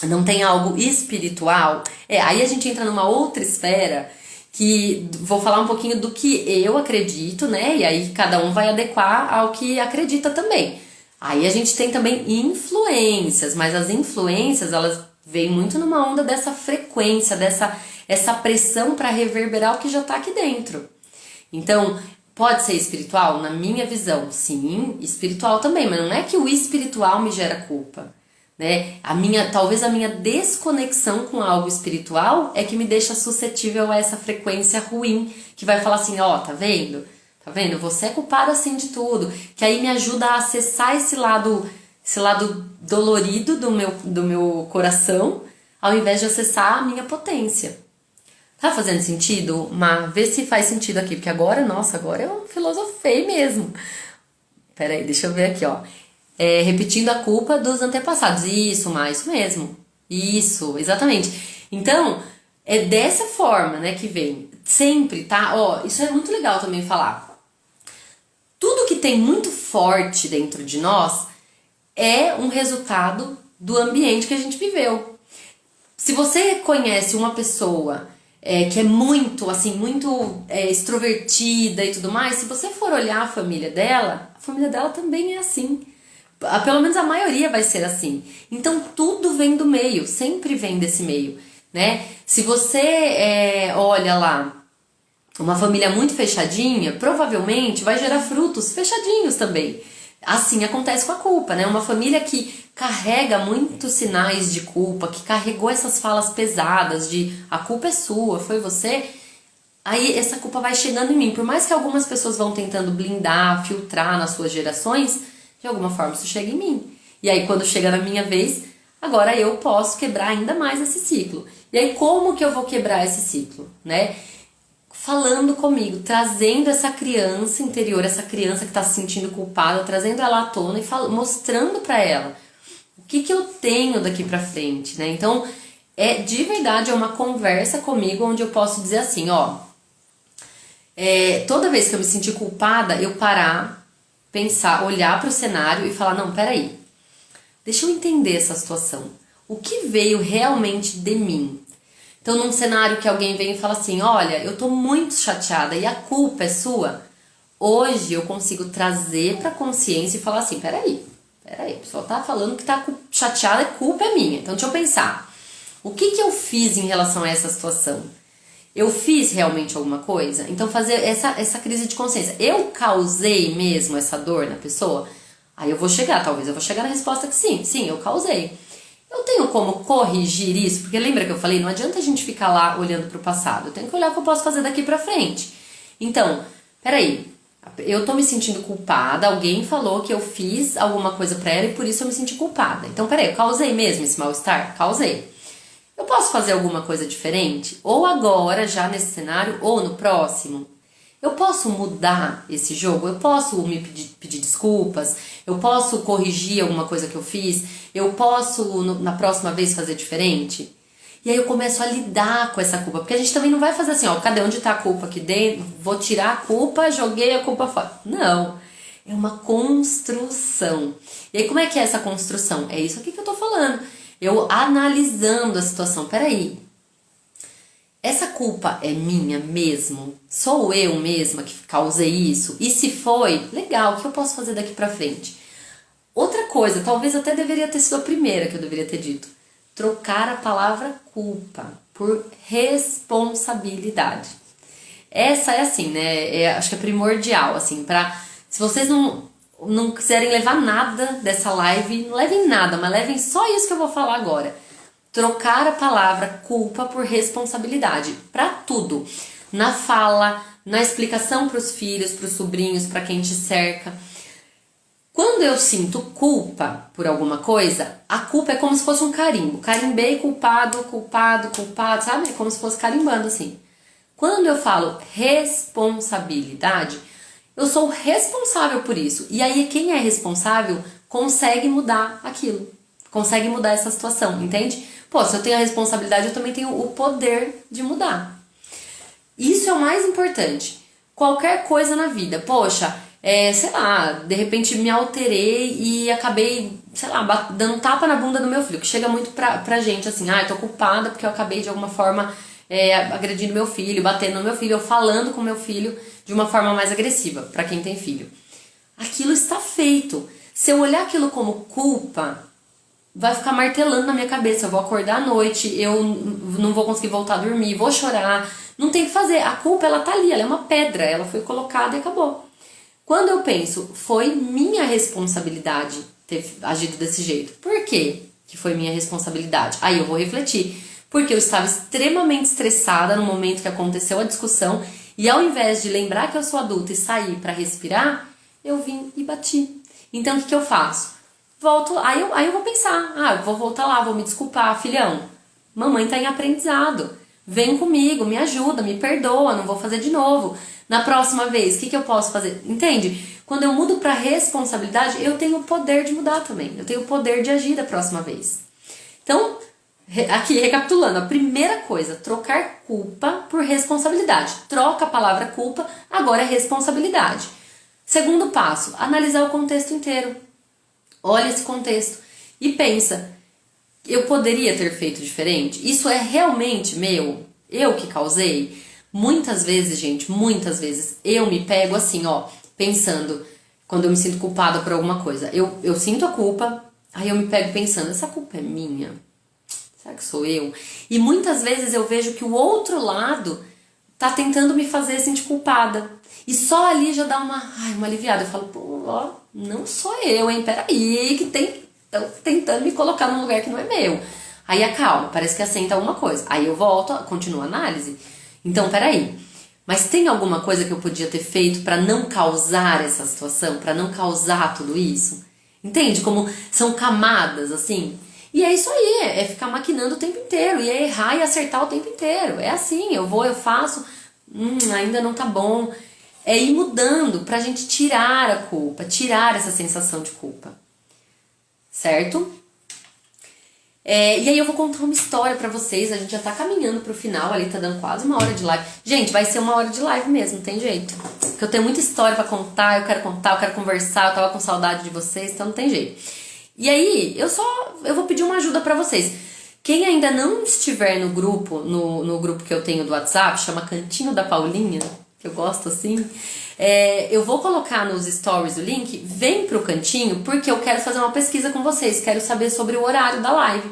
não tem algo espiritual. Aí a gente entra numa outra esfera que vou falar um pouquinho do que eu acredito, né? E aí cada um vai adequar ao que acredita também. Aí a gente tem também influências, mas as influências, elas vêm muito numa onda dessa frequência, essa pressão para reverberar o que já tá aqui dentro. Então, pode ser espiritual? Na minha visão, sim, espiritual também, mas não é que o espiritual me gera culpa. Né? Talvez a minha desconexão com algo espiritual é que me deixa suscetível a essa frequência ruim, que vai falar assim, tá vendo? Tá vendo? Você é culpado assim de tudo. Que aí me ajuda a acessar esse lado dolorido do meu coração, ao invés de acessar a minha potência. Tá fazendo sentido? Vê se faz sentido aqui, porque agora eu filosofei mesmo. Peraí, deixa eu ver aqui, repetindo a culpa dos antepassados. Isso mesmo. Isso, exatamente. Então, é dessa forma, né, que vem. Sempre, tá? Isso é muito legal também falar. Tudo que tem muito forte dentro de nós é um resultado do ambiente que a gente viveu. Se você conhece uma pessoa que é muito, assim, muito extrovertida e tudo mais, se você for olhar a família dela também é assim. Pelo menos a maioria vai ser assim. Então tudo vem do meio, sempre vem desse meio, né? Se você olha lá uma família muito fechadinha, provavelmente vai gerar frutos fechadinhos também. Assim acontece com a culpa, né? Uma família que carrega muitos sinais de culpa, que carregou essas falas pesadas de a culpa é sua, foi você, aí essa culpa vai chegando em mim. Por mais que algumas pessoas vão tentando blindar, filtrar nas suas gerações, de alguma forma isso chega em mim. E aí quando chega na minha vez, agora eu posso quebrar ainda mais esse ciclo. E aí como que eu vou quebrar esse ciclo, né? Falando comigo, trazendo essa criança interior, essa criança que está se sentindo culpada, trazendo ela à tona e mostrando para ela o que eu tenho daqui para frente, né? Então, de verdade é uma conversa comigo onde eu posso dizer assim, ó, toda vez que eu me sentir culpada, eu parar, pensar, olhar para o cenário e falar, não, peraí, deixa eu entender essa situação. O que veio realmente de mim? Então, num cenário que alguém vem e fala assim, olha, eu tô muito chateada e a culpa é sua, hoje eu consigo trazer pra consciência e falar assim, peraí, a pessoa tá falando que tá chateada, a culpa é minha. Então, deixa eu pensar, o que eu fiz em relação a essa situação? Eu fiz realmente alguma coisa? Então, fazer essa crise de consciência. Eu causei mesmo essa dor na pessoa? Aí talvez eu vou chegar na resposta que sim, eu causei. Eu tenho como corrigir isso? Porque lembra que eu falei, não adianta a gente ficar lá olhando para o passado. Eu tenho que olhar o que eu posso fazer daqui para frente. Então, peraí, eu tô me sentindo culpada, alguém falou que eu fiz alguma coisa para ela e por isso eu me senti culpada. Então, peraí, eu causei mesmo esse mal-estar? Causei. Eu posso fazer alguma coisa diferente? Ou agora, já nesse cenário, ou no próximo? Eu posso mudar esse jogo? Eu posso me pedir desculpas? Eu posso corrigir alguma coisa que eu fiz? Eu posso, na próxima vez, fazer diferente? E aí eu começo a lidar com essa culpa. Porque a gente também não vai fazer assim, ó, cadê onde tá a culpa aqui dentro? Vou tirar a culpa, joguei a culpa fora. Não. É uma construção. E aí como é que é essa construção? É isso aqui que eu tô falando. Eu analisando a situação. Peraí. Essa culpa é minha mesmo? Sou eu mesma que causei isso? E se foi, legal, o que eu posso fazer daqui pra frente? Outra coisa, talvez até deveria ter sido a primeira que eu deveria ter dito. Trocar a palavra culpa por responsabilidade. Essa é assim, né? Acho que é primordial, assim, se vocês não quiserem levar nada dessa live, não levem nada, mas levem só isso que eu vou falar agora. Trocar a palavra culpa por responsabilidade para tudo, na fala, na explicação para os filhos, para os sobrinhos, para quem te cerca. Quando eu sinto culpa por alguma coisa, a culpa é como se fosse um carimbo. Carimbei culpado, sabe? É como se fosse carimbando assim. Quando eu falo responsabilidade, eu sou responsável por isso. E aí quem é responsável consegue mudar aquilo, consegue mudar essa situação, entende? Pô, se eu tenho a responsabilidade, eu também tenho o poder de mudar. Isso é o mais importante. Qualquer coisa na vida, poxa, sei lá, de repente me alterei e acabei, sei lá, dando um tapa na bunda do meu filho, que chega muito pra gente assim, eu tô culpada porque eu acabei de alguma forma agredindo meu filho, batendo no meu filho, ou falando com meu filho de uma forma mais agressiva, pra quem tem filho. Aquilo está feito. Se eu olhar aquilo como culpa, vai ficar martelando na minha cabeça, eu vou acordar à noite, eu não vou conseguir voltar a dormir, vou chorar, não tem o que fazer, a culpa ela tá ali, ela é uma pedra, ela foi colocada e acabou. Quando eu penso, foi minha responsabilidade ter agido desse jeito, por quê que foi minha responsabilidade? Aí eu vou refletir, porque eu estava extremamente estressada no momento que aconteceu a discussão e ao invés de lembrar que eu sou adulta e sair para respirar, eu vim e bati. Então o que eu faço? Volto, aí eu vou pensar, eu vou voltar lá, vou me desculpar, filhão, mamãe tá em aprendizado, vem comigo, me ajuda, me perdoa, não vou fazer de novo. Na próxima vez, o que eu posso fazer? Entende? Quando eu mudo para responsabilidade, eu tenho o poder de mudar também, eu tenho o poder de agir da próxima vez. Então, aqui recapitulando, a primeira coisa, trocar culpa por responsabilidade. Troca a palavra culpa, agora é responsabilidade. Segundo passo, analisar o contexto inteiro. Olha esse contexto e pensa, eu poderia ter feito diferente? Isso é realmente meu? Eu que causei? Muitas vezes, gente, muitas vezes eu me pego assim, ó, pensando, quando eu me sinto culpada por alguma coisa. Eu sinto a culpa, aí eu me pego pensando, essa culpa é minha? Será que sou eu? E muitas vezes eu vejo que o outro lado tá tentando me fazer sentir culpada. E só ali já dá uma aliviada. Eu falo, pô, ó, não sou eu, hein? Peraí, que estão tentando me colocar num lugar que não é meu. Aí acalma, parece que assenta alguma coisa. Aí eu volto, continuo a análise. Então, peraí. Mas tem alguma coisa que eu podia ter feito pra não causar essa situação? Pra não causar tudo isso? Entende? Como são camadas, assim? E é isso aí, é ficar maquinando o tempo inteiro, e é errar e acertar o tempo inteiro. É assim, eu vou, eu faço, ainda não tá bom. É ir mudando pra gente tirar a culpa, tirar essa sensação de culpa. Certo? E aí eu vou contar uma história pra vocês, a gente já tá caminhando pro final, ali tá dando quase 1 hora de live. Gente, vai ser 1 hora de live mesmo, não tem jeito. Porque eu tenho muita história pra contar, eu quero conversar, eu tava com saudade de vocês, então não tem jeito. E aí, eu vou pedir uma ajuda pra vocês. Quem ainda não estiver no grupo, no grupo que eu tenho do WhatsApp, chama Cantinho da Paulinha, que eu gosto assim, eu vou colocar nos stories o link, vem pro cantinho, porque eu quero fazer uma pesquisa com vocês, quero saber sobre o horário da live.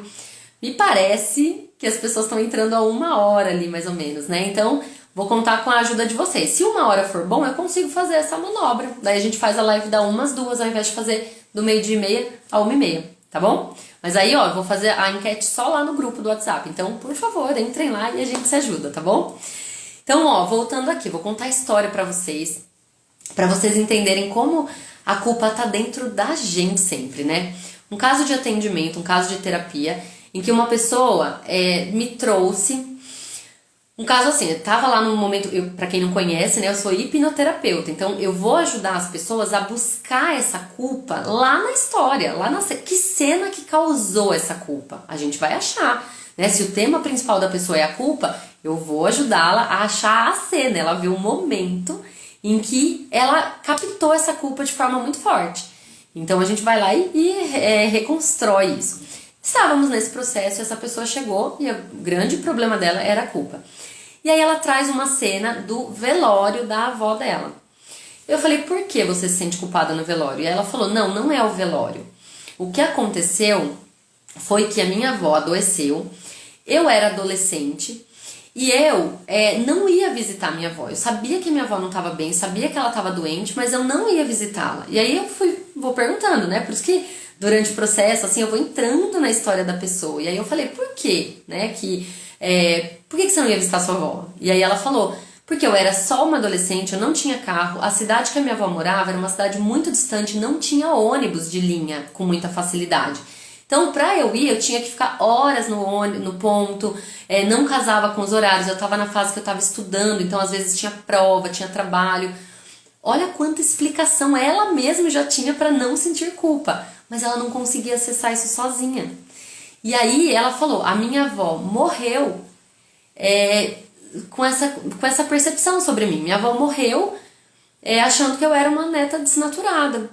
Me parece que as pessoas estão entrando a 1 hora ali, mais ou menos, né? Então, vou contar com a ajuda de vocês. Se 1 hora for bom, eu consigo fazer essa manobra. Daí a gente faz a live da 1 às 2, ao invés de fazer do 12h30 a 1h30, tá bom? Mas aí, ó, eu vou fazer a enquete só lá no grupo do WhatsApp. Então, por favor, entrem lá e a gente se ajuda, tá bom? Então, ó, voltando aqui, vou contar a história pra vocês entenderem como a culpa tá dentro da gente sempre, né? Um caso de atendimento, um caso de terapia, em que uma pessoa me trouxe um caso assim, eu tava lá no momento, pra quem não conhece, né, eu sou hipnoterapeuta, então eu vou ajudar as pessoas a buscar essa culpa lá na história, que cena que causou essa culpa, a gente vai achar, né, se o tema principal da pessoa é a culpa, eu vou ajudá-la a achar a cena, ela vê o momento em que ela captou essa culpa de forma muito forte, então a gente vai lá e reconstrói isso. Estávamos nesse processo, essa pessoa chegou e o grande problema dela era a culpa. E aí ela traz uma cena do velório da avó dela. Eu falei, por que você se sente culpada no velório? E ela falou, não é o velório. O que aconteceu foi que a minha avó adoeceu, eu era adolescente e eu não ia visitar minha avó. Eu sabia que minha avó não estava bem, sabia que ela estava doente, mas eu não ia visitá-la. E aí vou perguntando, né? Por isso que durante o processo, assim, eu vou entrando na história da pessoa. E aí eu falei, por quê? Né? Por que você não ia visitar sua avó? E aí ela falou, porque eu era só uma adolescente, eu não tinha carro, a cidade que a minha avó morava era uma cidade muito distante, não tinha ônibus de linha com muita facilidade. Então, pra eu ir, eu tinha que ficar horas no ponto, não casava com os horários, eu tava na fase que eu tava estudando, então às vezes tinha prova, tinha trabalho. Olha quanta explicação ela mesma já tinha pra não sentir culpa, mas ela não conseguia acessar isso sozinha. E aí ela falou, a minha avó morreu com essa percepção sobre mim. Minha avó morreu achando que eu era uma neta desnaturada.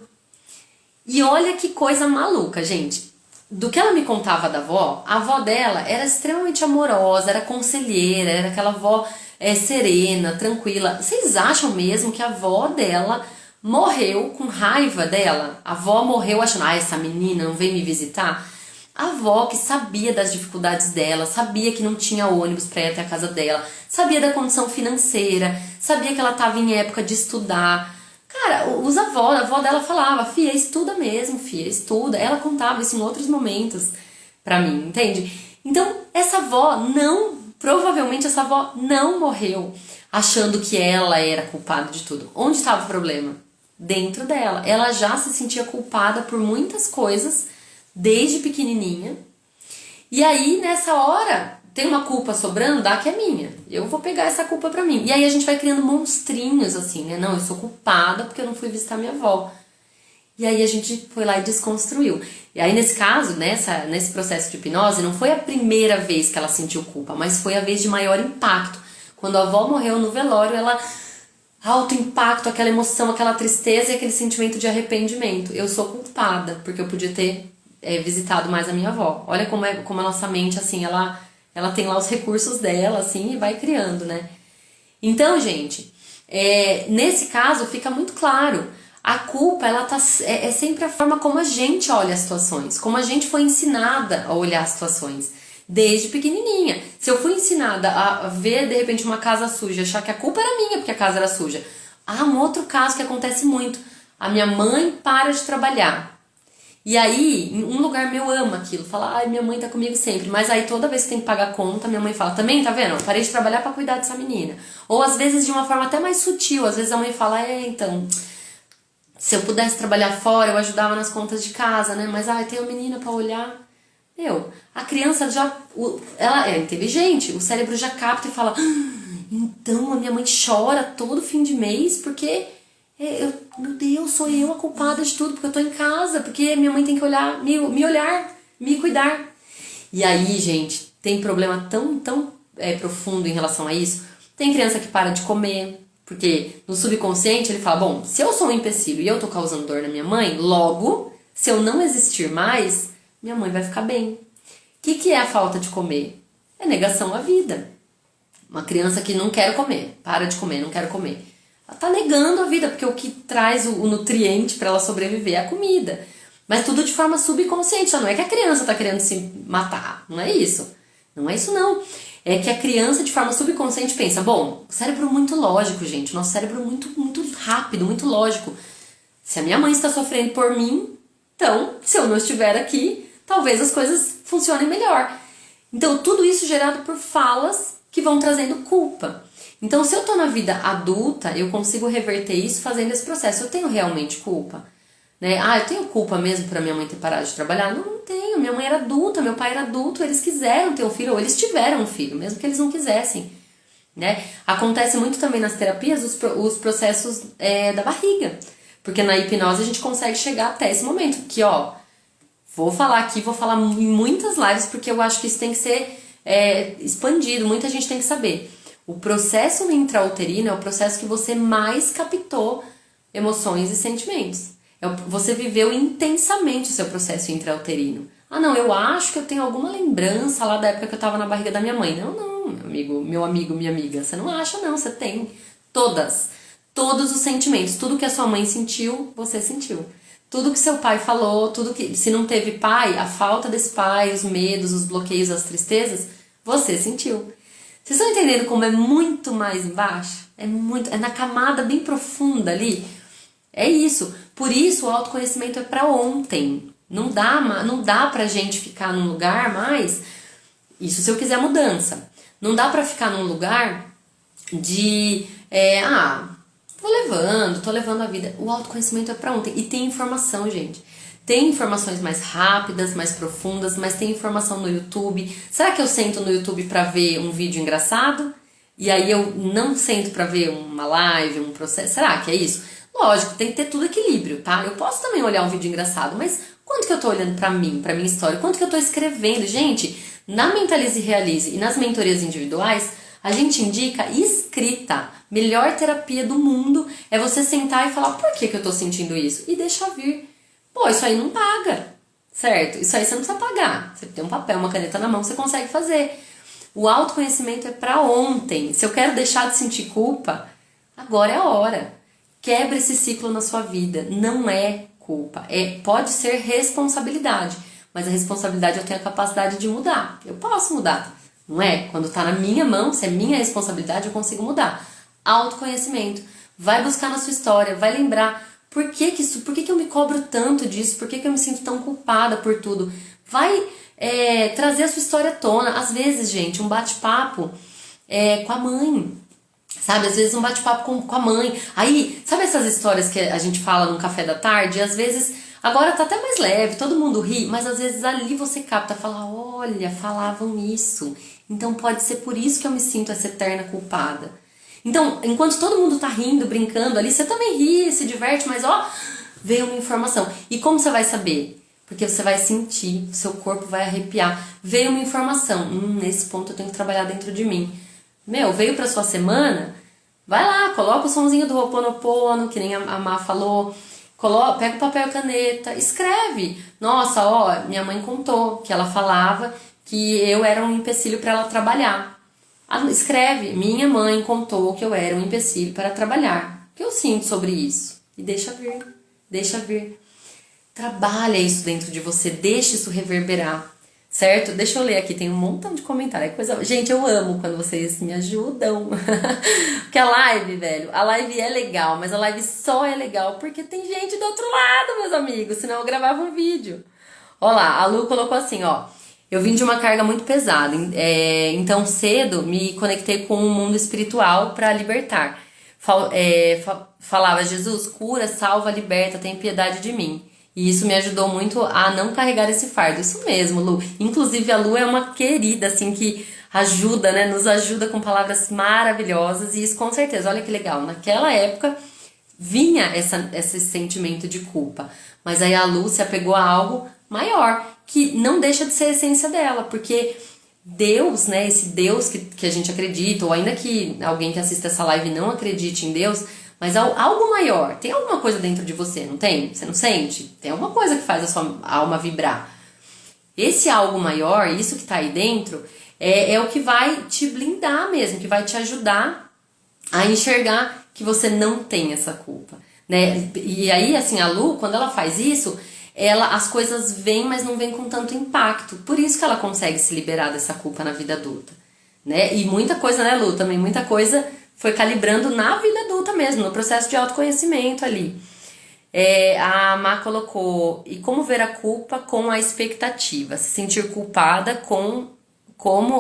E olha que coisa maluca, gente. Do que ela me contava da avó, a avó dela era extremamente amorosa, era conselheira, era aquela avó serena, tranquila. Vocês acham mesmo que a avó dela morreu com raiva dela? A avó morreu achando, essa menina não vem me visitar? A avó que sabia das dificuldades dela, sabia que não tinha ônibus para ir até a casa dela, sabia da condição financeira, sabia que ela estava em época de estudar. Cara, a avó dela falava, filha, estuda mesmo, filha, estuda. Ela contava isso em outros momentos pra mim, entende? Então, provavelmente essa avó não morreu achando que ela era culpada de tudo. Onde estava o problema? Dentro dela. Ela já se sentia culpada por muitas coisas desde pequenininha. E aí, nessa hora, tem uma culpa sobrando, que é minha. Eu vou pegar essa culpa pra mim. E aí a gente vai criando monstrinhos assim, né? Não, eu sou culpada porque eu não fui visitar minha avó. E aí a gente foi lá e desconstruiu. E aí nesse caso, nesse processo de hipnose, não foi a primeira vez que ela sentiu culpa, mas foi a vez de maior impacto. Quando a avó morreu no velório, ela alto impacto, aquela emoção, aquela tristeza e aquele sentimento de arrependimento. Eu sou culpada, porque eu podia ter visitado mais a minha avó. Olha como a nossa mente, assim, ela tem lá os recursos dela, assim, e vai criando, né? Então, gente, nesse caso fica muito claro. A culpa, é sempre a forma como a gente olha as situações, como a gente foi ensinada a olhar as situações, desde pequenininha. Se eu fui ensinada a ver, de repente, uma casa suja, achar que a culpa era minha porque a casa era suja. Um outro caso que acontece muito. A minha mãe para de trabalhar. E aí, um lugar meu ama aquilo. Fala, minha mãe tá comigo sempre. Mas aí, toda vez que tem que pagar conta, minha mãe fala, também, tá vendo? Eu parei de trabalhar pra cuidar dessa menina. Ou, às vezes, de uma forma até mais sutil. Às vezes, a mãe fala, então, se eu pudesse trabalhar fora, eu ajudava nas contas de casa, né? Mas, tem uma menina pra olhar. A criança ela é inteligente. O cérebro já capta e fala, então, a minha mãe chora todo fim de mês porque... meu Deus, sou eu a culpada de tudo, porque eu tô em casa, porque minha mãe tem que olhar, me olhar, me cuidar. E aí, gente, tem problema tão profundo em relação a isso. Tem criança que para de comer, porque no subconsciente ele fala, bom, se eu sou um empecilho e eu tô causando dor na minha mãe, logo, se eu não existir mais, minha mãe vai ficar bem. O que é a falta de comer? É negação à vida. Uma criança que não quer comer, para de comer, não quero comer. Ela tá negando a vida, porque o que traz o nutriente para ela sobreviver é a comida. Mas tudo de forma subconsciente, não é que a criança tá querendo se matar, não é isso. Não é isso não. É que a criança de forma subconsciente pensa, bom, o cérebro é muito lógico, gente, o nosso cérebro é muito rápido, muito lógico. Se a minha mãe está sofrendo por mim, então, se eu não estiver aqui, talvez as coisas funcionem melhor. Então, tudo isso gerado por falas que vão trazendo culpa. Então, se eu tô na vida adulta, eu consigo reverter isso fazendo esse processo. Eu tenho realmente culpa? Né? Eu tenho culpa mesmo por a minha mãe ter parado de trabalhar? Não tenho. Minha mãe era adulta, meu pai era adulto, eles quiseram ter um filho, ou eles tiveram um filho, mesmo que eles não quisessem. Né? Acontece muito também nas terapias os processos da barriga. Porque na hipnose a gente consegue chegar até esse momento. Que, vou falar em muitas lives, porque eu acho que isso tem que ser expandido, muita gente tem que saber. O processo intrauterino é o processo que você mais captou emoções e sentimentos. Você viveu intensamente o seu processo intrauterino. Não, eu acho que eu tenho alguma lembrança lá da época que eu estava na barriga da minha mãe. Não, meu amigo, minha amiga. Você não acha, não. Você tem todos os sentimentos. Tudo que a sua mãe sentiu, você sentiu. Tudo que seu pai falou, se não teve pai, a falta desse pai, os medos, os bloqueios, as tristezas, você sentiu. Vocês estão entendendo como é muito mais embaixo? É na camada bem profunda ali. É isso. Por isso o autoconhecimento é para ontem. Não dá pra gente ficar num lugar mais... Isso se eu quiser mudança. Não dá pra ficar num lugar de... tô levando a vida. O autoconhecimento é para ontem. E tem informação, gente. Tem informações mais rápidas, mais profundas, mas tem informação no YouTube. Será que eu sento no YouTube pra ver um vídeo engraçado? E aí eu não sento pra ver uma live, um processo? Será que é isso? Lógico, tem que ter tudo equilíbrio, tá? Eu posso também olhar um vídeo engraçado, mas quanto que eu tô olhando pra mim, pra minha história? Quanto que eu tô escrevendo? Gente, na Mentalize e Realize e nas mentorias individuais, a gente indica escrita. Melhor terapia do mundo é você sentar e falar por que eu tô sentindo isso? E deixar vir. Isso aí não paga, certo? Isso aí você não precisa pagar. Você tem um papel, uma caneta na mão, você consegue fazer. O autoconhecimento é pra ontem. Se eu quero deixar de sentir culpa, agora é a hora. Quebra esse ciclo na sua vida. Não é culpa. Pode ser responsabilidade. Mas a responsabilidade eu tenho a capacidade de mudar. Eu posso mudar. Não é? Quando tá na minha mão, se é minha responsabilidade, eu consigo mudar. Autoconhecimento. Vai buscar na sua história, vai lembrar por que eu me cobro tanto disso, por que eu me sinto tão culpada por tudo. Vai trazer a sua história à tona. Às vezes, gente, um bate-papo com a mãe. Sabe, às vezes um bate-papo com a mãe. Aí, sabe essas histórias que a gente fala no café da tarde? Às vezes, agora tá até mais leve, todo mundo ri, mas às vezes ali você capta, fala, olha, falavam isso. Então pode ser por isso que eu me sinto essa eterna culpada. Então, enquanto todo mundo tá rindo, brincando ali, você também ri, se diverte, mas veio uma informação. E como você vai saber? Porque você vai sentir, seu corpo vai arrepiar. Veio uma informação, nesse ponto eu tenho que trabalhar dentro de mim. Veio pra sua semana, Vai lá, coloca o sonzinho do Ho'oponopono, que nem a Má falou. Pega o papel e caneta, escreve. Nossa, ó, minha mãe contou que ela falava que eu era um empecilho para ela trabalhar. Escreve, minha mãe contou que eu era um empecilho para trabalhar. O que eu sinto sobre isso? E deixa vir, deixa vir. Trabalha isso dentro de você, deixa isso reverberar, certo? Deixa eu ler aqui, tem um montão de comentário. É coisa... Gente, eu amo quando vocês me ajudam. Porque a live, velho, a live é legal, mas a live só é legal porque tem gente do outro lado, meus amigos, senão eu gravava um vídeo. Ó lá, a Lu colocou assim, ó. Eu vim de uma carga muito pesada, então cedo me conectei com o mundo espiritual para libertar. Falava, Jesus, cura, salva, liberta, tem piedade de mim. E isso me ajudou muito a não carregar esse fardo. Isso mesmo, Lu. Inclusive, a Lu é uma querida, assim, que ajuda, né? Nos ajuda com palavras maravilhosas. E isso, com certeza, olha que legal. Naquela época, vinha esse sentimento de culpa. Mas aí a Lu se apegou a algo maior, que não deixa de ser a essência dela. Porque Deus, né? Esse Deus que a gente acredita, ou ainda que alguém que assista essa live não acredite em Deus... Mas algo maior, tem alguma coisa dentro de você, não tem? Você não sente? Tem alguma coisa que faz a sua alma vibrar. Esse algo maior, isso que tá aí dentro, é o que vai te blindar mesmo, que vai te ajudar a enxergar que você não tem essa culpa, né? E aí, assim, a Lu, quando ela faz isso, as coisas vêm, mas não vêm com tanto impacto. Por isso que ela consegue se liberar dessa culpa na vida adulta, né? E muita coisa, né, Lu? Também muita coisa... foi calibrando na vida adulta mesmo, no processo de autoconhecimento ali. A Má colocou, e como ver a culpa com a expectativa? Se sentir culpada com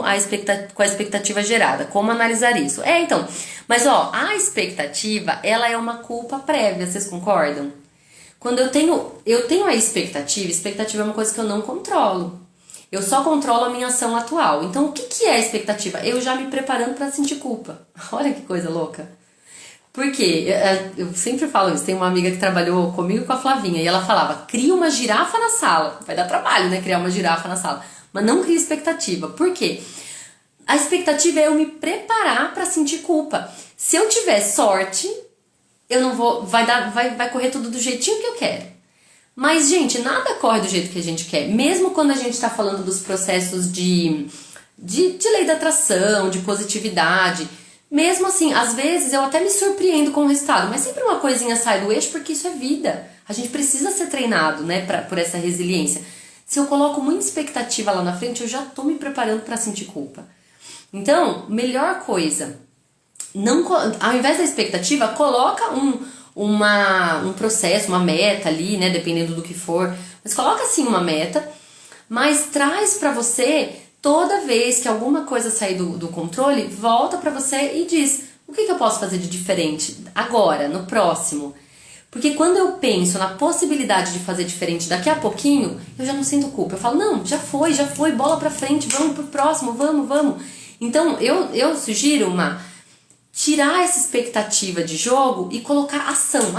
a expectativa gerada, como analisar isso? Então, mas ó, a expectativa, ela é uma culpa prévia, vocês concordam? Quando eu tenho a expectativa é uma coisa que eu não controlo. Eu só controlo a minha ação atual. Então, o que é a expectativa? Eu já me preparando para sentir culpa. Olha que coisa louca. Por quê? Eu sempre falo isso. Tem uma amiga que trabalhou comigo com a Flavinha. E ela falava, cria uma girafa na sala. Vai dar trabalho, né? Criar uma girafa na sala. Mas não cria expectativa. Por quê? A expectativa é eu me preparar para sentir culpa. Se eu tiver sorte, eu não vou... Vai correr tudo do jeitinho que eu quero. Mas, gente, nada corre do jeito que a gente quer. Mesmo quando a gente está falando dos processos de lei da atração, de positividade. Mesmo assim, às vezes eu até me surpreendo com o resultado. Mas sempre uma coisinha sai do eixo porque isso é vida. A gente precisa ser treinado, né, por essa resiliência. Se eu coloco muita expectativa lá na frente, eu já estou me preparando para sentir culpa. Então, melhor coisa. Ao invés da expectativa, coloca um processo, uma meta ali, né, dependendo do que for, mas coloca assim uma meta, mas traz pra você, toda vez que alguma coisa sair do controle, volta pra você e diz, o que eu posso fazer de diferente agora, no próximo? Porque quando eu penso na possibilidade de fazer diferente daqui a pouquinho, eu já não sinto culpa, eu falo, não, já foi, bola pra frente, vamos pro próximo, vamos. Então, eu sugiro tirar essa expectativa de jogo e colocar ação.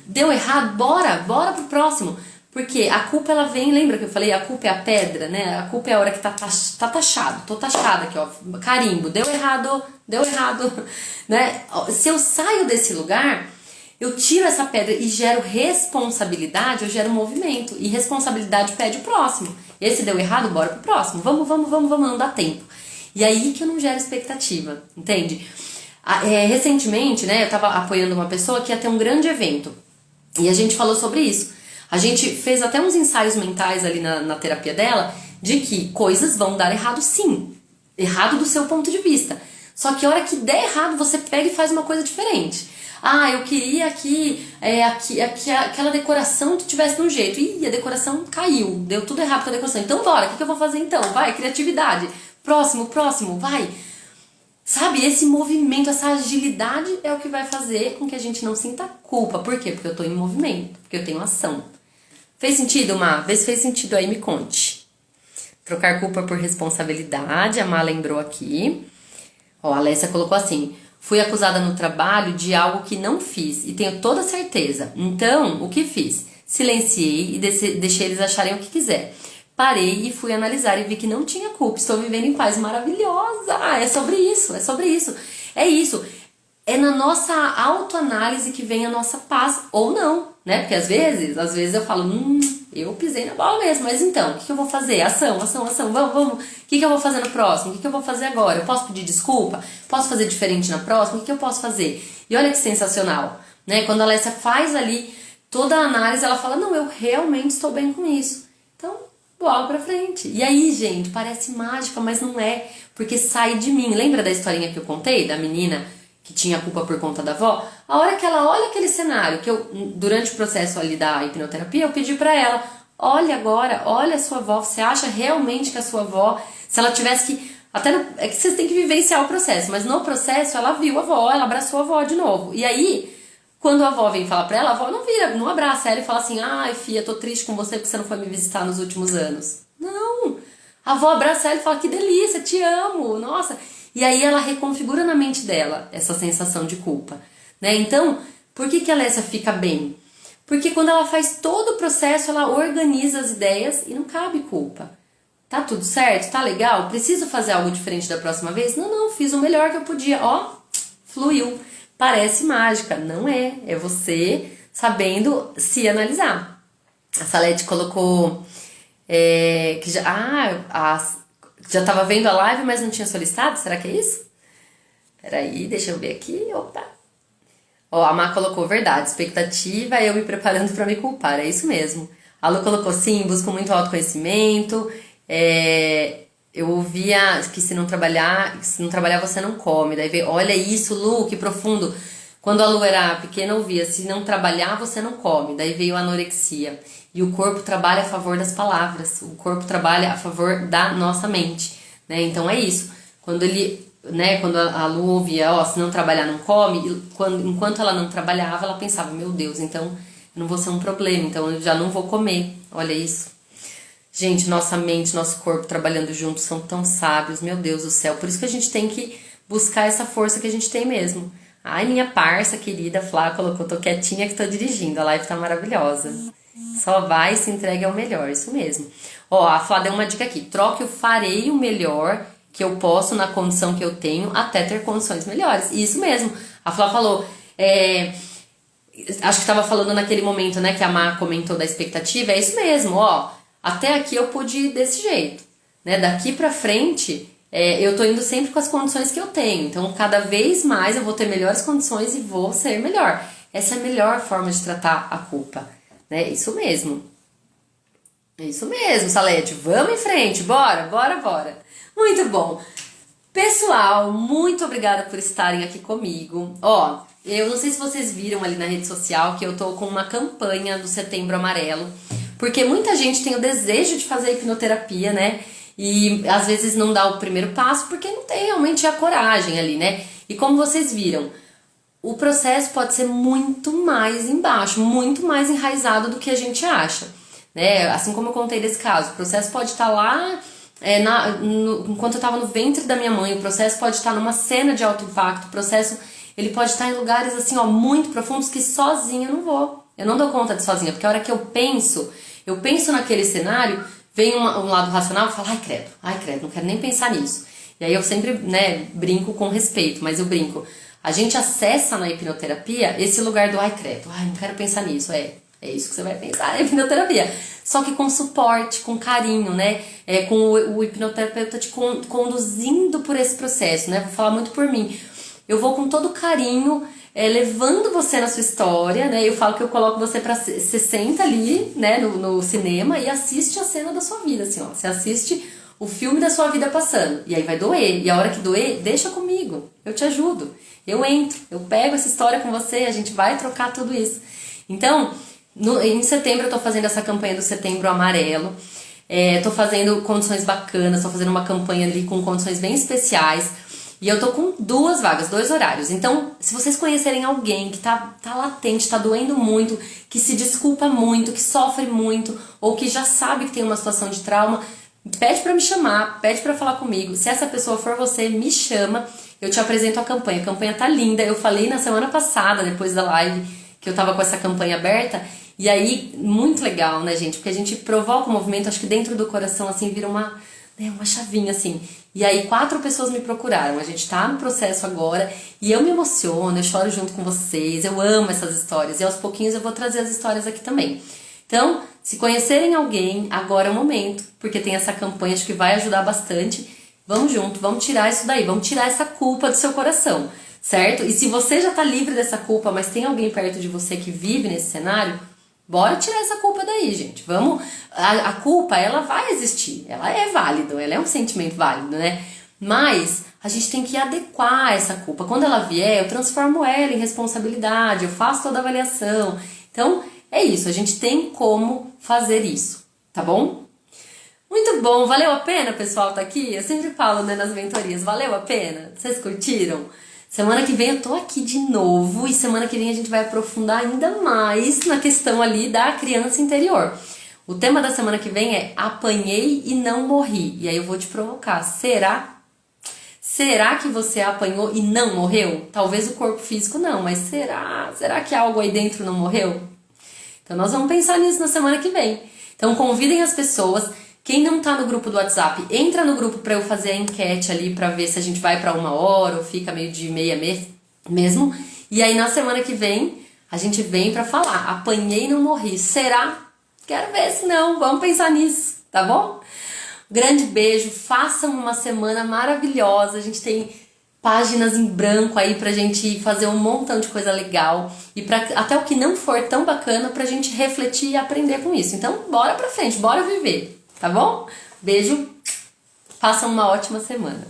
Deu errado? Bora pro próximo. Porque a culpa, ela vem, lembra que eu falei? A culpa é a pedra, né? A culpa é a hora que tá taxado. Tô taxada aqui, ó. Carimbo. Deu errado, né? Se eu saio desse lugar, eu tiro essa pedra e gero responsabilidade, eu gero movimento. E responsabilidade pede o próximo. Esse deu errado, bora pro próximo. Vamos, não dá tempo. E aí que eu não gero expectativa, entende? Recentemente, né, eu tava apoiando uma pessoa que ia ter um grande evento. E a gente falou sobre isso. A gente fez até uns ensaios mentais ali na terapia dela, de que coisas vão dar errado sim. Errado do seu ponto de vista. Só que a hora que der errado, você pega e faz uma coisa diferente. Eu queria que aquela decoração tivesse de um jeito. Ih, a decoração caiu. Deu tudo errado com a decoração. Então bora, o que eu vou fazer então? Vai, criatividade. Próximo, vai. Sabe, esse movimento, essa agilidade é o que vai fazer com que a gente não sinta culpa. Por quê? Porque eu tô em movimento, porque eu tenho ação. Fez sentido, Má? Vê se fez sentido aí, me conte. Trocar culpa por responsabilidade, a Má lembrou aqui. Ó, a Alessia colocou assim, fui acusada no trabalho de algo que não fiz e tenho toda certeza. Então, o que fiz? Silenciei e deixei eles acharem o que quiser. Parei e fui analisar e vi que não tinha culpa. Estou vivendo em paz, maravilhosa. É sobre isso. É isso. é na nossa autoanálise que vem a nossa paz, ou não, né? Porque às vezes eu falo, eu pisei na bola mesmo, mas então, o que eu vou fazer? Ação, vamos. O que eu vou fazer no próximo? O que eu vou fazer agora? Eu posso pedir desculpa? Posso fazer diferente na próxima? O que eu posso fazer? E olha que sensacional, né? Quando a Alessia faz ali toda a análise, ela fala, não, eu realmente estou bem com isso. Então, bola pra frente. E aí, gente, parece mágica, mas não é, porque sai de mim. Lembra da historinha que eu contei, da menina que tinha culpa por conta da avó? A hora que ela olha aquele cenário, que eu, durante o processo ali da hipnoterapia, eu pedi pra ela, olha agora, olha a sua avó, você acha realmente que a sua avó, se ela tivesse que, é que vocês têm que vivenciar o processo, mas no processo ela viu a avó, ela abraçou a avó de novo. E aí, quando a avó vem falar pra ela, a avó não abraça ela e fala assim, ai filha, tô triste com você porque você não foi me visitar nos últimos anos. Não! A avó abraça ela e fala, que delícia, te amo, nossa. E aí ela reconfigura na mente dela essa sensação de culpa, né? Então, por que a Alessia fica bem? Porque quando ela faz todo o processo, ela organiza as ideias e não cabe culpa. Tá tudo certo? Tá legal? Preciso fazer algo diferente da próxima vez? Não, fiz o melhor que eu podia. Ó, fluiu. Parece mágica. Não é. É você sabendo se analisar. A Salete colocou que já tava vendo a live, mas não tinha solicitado? Será que é isso? Peraí, deixa eu ver aqui. Opa! Ó, a Má colocou verdade. Expectativa é eu me preparando pra me culpar. É isso mesmo. A Lu colocou sim, busco muito autoconhecimento. Eu ouvia que se não trabalhar você não come. Daí veio, olha isso, Lu, que profundo. Quando a Lu era pequena, eu ouvia, se não trabalhar você não come. Daí veio a anorexia. E o corpo trabalha a favor das palavras. O corpo trabalha a favor da nossa mente, né? Então é isso. Quando a Lu ouvia, ó, se não trabalhar não come, enquanto ela não trabalhava, ela pensava, meu Deus, então eu não vou ser um problema, então eu já não vou comer. Olha isso. Gente, nossa mente, nosso corpo trabalhando juntos são tão sábios, meu Deus do céu. Por isso que a gente tem que buscar essa força que a gente tem mesmo. Ai, minha parça querida, Flá colocou, tô quietinha que tô dirigindo, a live tá maravilhosa. Só vai e se entregue ao melhor, isso mesmo. Ó, a Flá deu uma dica aqui, troque o farei o melhor que eu posso na condição que eu tenho até ter condições melhores. Isso mesmo, a Flá falou, acho que tava falando naquele momento, né, que a Má comentou da expectativa, é isso mesmo, ó, até aqui eu pude ir desse jeito, né, daqui pra frente eu tô indo sempre com as condições que eu tenho, então cada vez mais eu vou ter melhores condições e vou ser melhor. Essa é a melhor forma de tratar a culpa, né, isso mesmo. Isso mesmo, Salete, vamos em frente, bora. Muito bom. Pessoal, muito obrigada por estarem aqui comigo. Ó, eu não sei se vocês viram ali na rede social que eu tô com uma campanha do Setembro Amarelo, porque muita gente tem o desejo de fazer hipnoterapia, né? E às vezes não dá o primeiro passo porque não tem realmente a coragem ali, né? E como vocês viram, o processo pode ser muito mais embaixo, muito mais enraizado do que a gente acha, né? Assim como eu contei desse caso, o processo pode estar lá enquanto eu estava no ventre da minha mãe, o processo pode estar numa cena de alto impacto, o processo ele pode estar em lugares assim, ó, muito profundos que sozinha eu não vou. Eu não dou conta de sozinha, porque a hora que eu penso naquele cenário, vem um lado racional e fala, ai credo, não quero nem pensar nisso. E aí eu sempre, né, brinco com respeito, mas eu brinco. A gente acessa na hipnoterapia esse lugar do ai credo, ai não quero pensar nisso, é isso que você vai pensar na hipnoterapia. Só que com suporte, com carinho, né? Com o hipnoterapeuta te conduzindo por esse processo, né? Vou falar muito por mim. Eu vou com todo carinho, levando você na sua história, né? Eu falo que eu coloco você pra... Você senta ali, né, no cinema e assiste a cena da sua vida, assim, ó. Você assiste o filme da sua vida passando. E aí vai doer. E a hora que doer, deixa comigo. Eu te ajudo. Eu entro, eu pego essa história com você, a gente vai trocar tudo isso. Então... em setembro eu tô fazendo essa campanha do Setembro Amarelo, tô fazendo condições bacanas, tô fazendo uma campanha ali com condições bem especiais, e eu tô com 2 vagas, 2 horários. Então, se vocês conhecerem alguém que tá latente, tá doendo muito, que se desculpa muito, que sofre muito, ou que já sabe que tem uma situação de trauma, pede pra me chamar, pede pra falar comigo. Se essa pessoa for você, me chama, eu te apresento a campanha. A campanha tá linda, eu falei na semana passada, depois da live, que eu tava com essa campanha aberta. E aí, muito legal, né, gente? Porque a gente provoca o movimento, acho que dentro do coração, assim, vira né, uma chavinha assim. E aí 4 pessoas me procuraram, a gente tá no processo agora e eu me emociono, eu choro junto com vocês, eu amo essas histórias e aos pouquinhos eu vou trazer as histórias aqui também. Então, se conhecerem alguém, agora é o momento, porque tem essa campanha, acho que vai ajudar bastante. Vamos junto, vamos tirar isso daí, vamos tirar essa culpa do seu coração, certo? E se você já tá livre dessa culpa, mas tem alguém perto de você que vive nesse cenário, bora tirar essa culpa daí, gente. Vamos. A culpa, ela vai existir. Ela é válida, ela é um sentimento válido, né? Mas a gente tem que adequar essa culpa. Quando ela vier, eu transformo ela em responsabilidade, eu faço toda a avaliação. Então, é isso. A gente tem como fazer isso, tá bom? Muito bom. Valeu a pena, pessoal, tá aqui? Eu sempre falo, né, nas mentorias. Valeu a pena? Vocês curtiram? Semana que vem eu tô aqui de novo e semana que vem a gente vai aprofundar ainda mais na questão ali da criança interior. O tema da semana que vem é apanhei e não morri. E aí eu vou te provocar. Será? Será que você apanhou e não morreu? Talvez o corpo físico não, mas será? Será que algo aí dentro não morreu? Então nós vamos pensar nisso na semana que vem. Então convidem as pessoas. Quem não tá no grupo do WhatsApp, entra no grupo para eu fazer a enquete ali para ver se a gente vai para 1 hora ou fica meio de meia mesmo. E aí na semana que vem a gente vem para falar. Apanhei e não morri. Será? Quero ver se não. Vamos pensar nisso, tá bom? Grande beijo. Façam uma semana maravilhosa. A gente tem páginas em branco aí pra gente fazer um montão de coisa legal e para até o que não for tão bacana pra gente refletir e aprender com isso. Então, bora pra frente, bora viver. Tá bom? Beijo, façam uma ótima semana.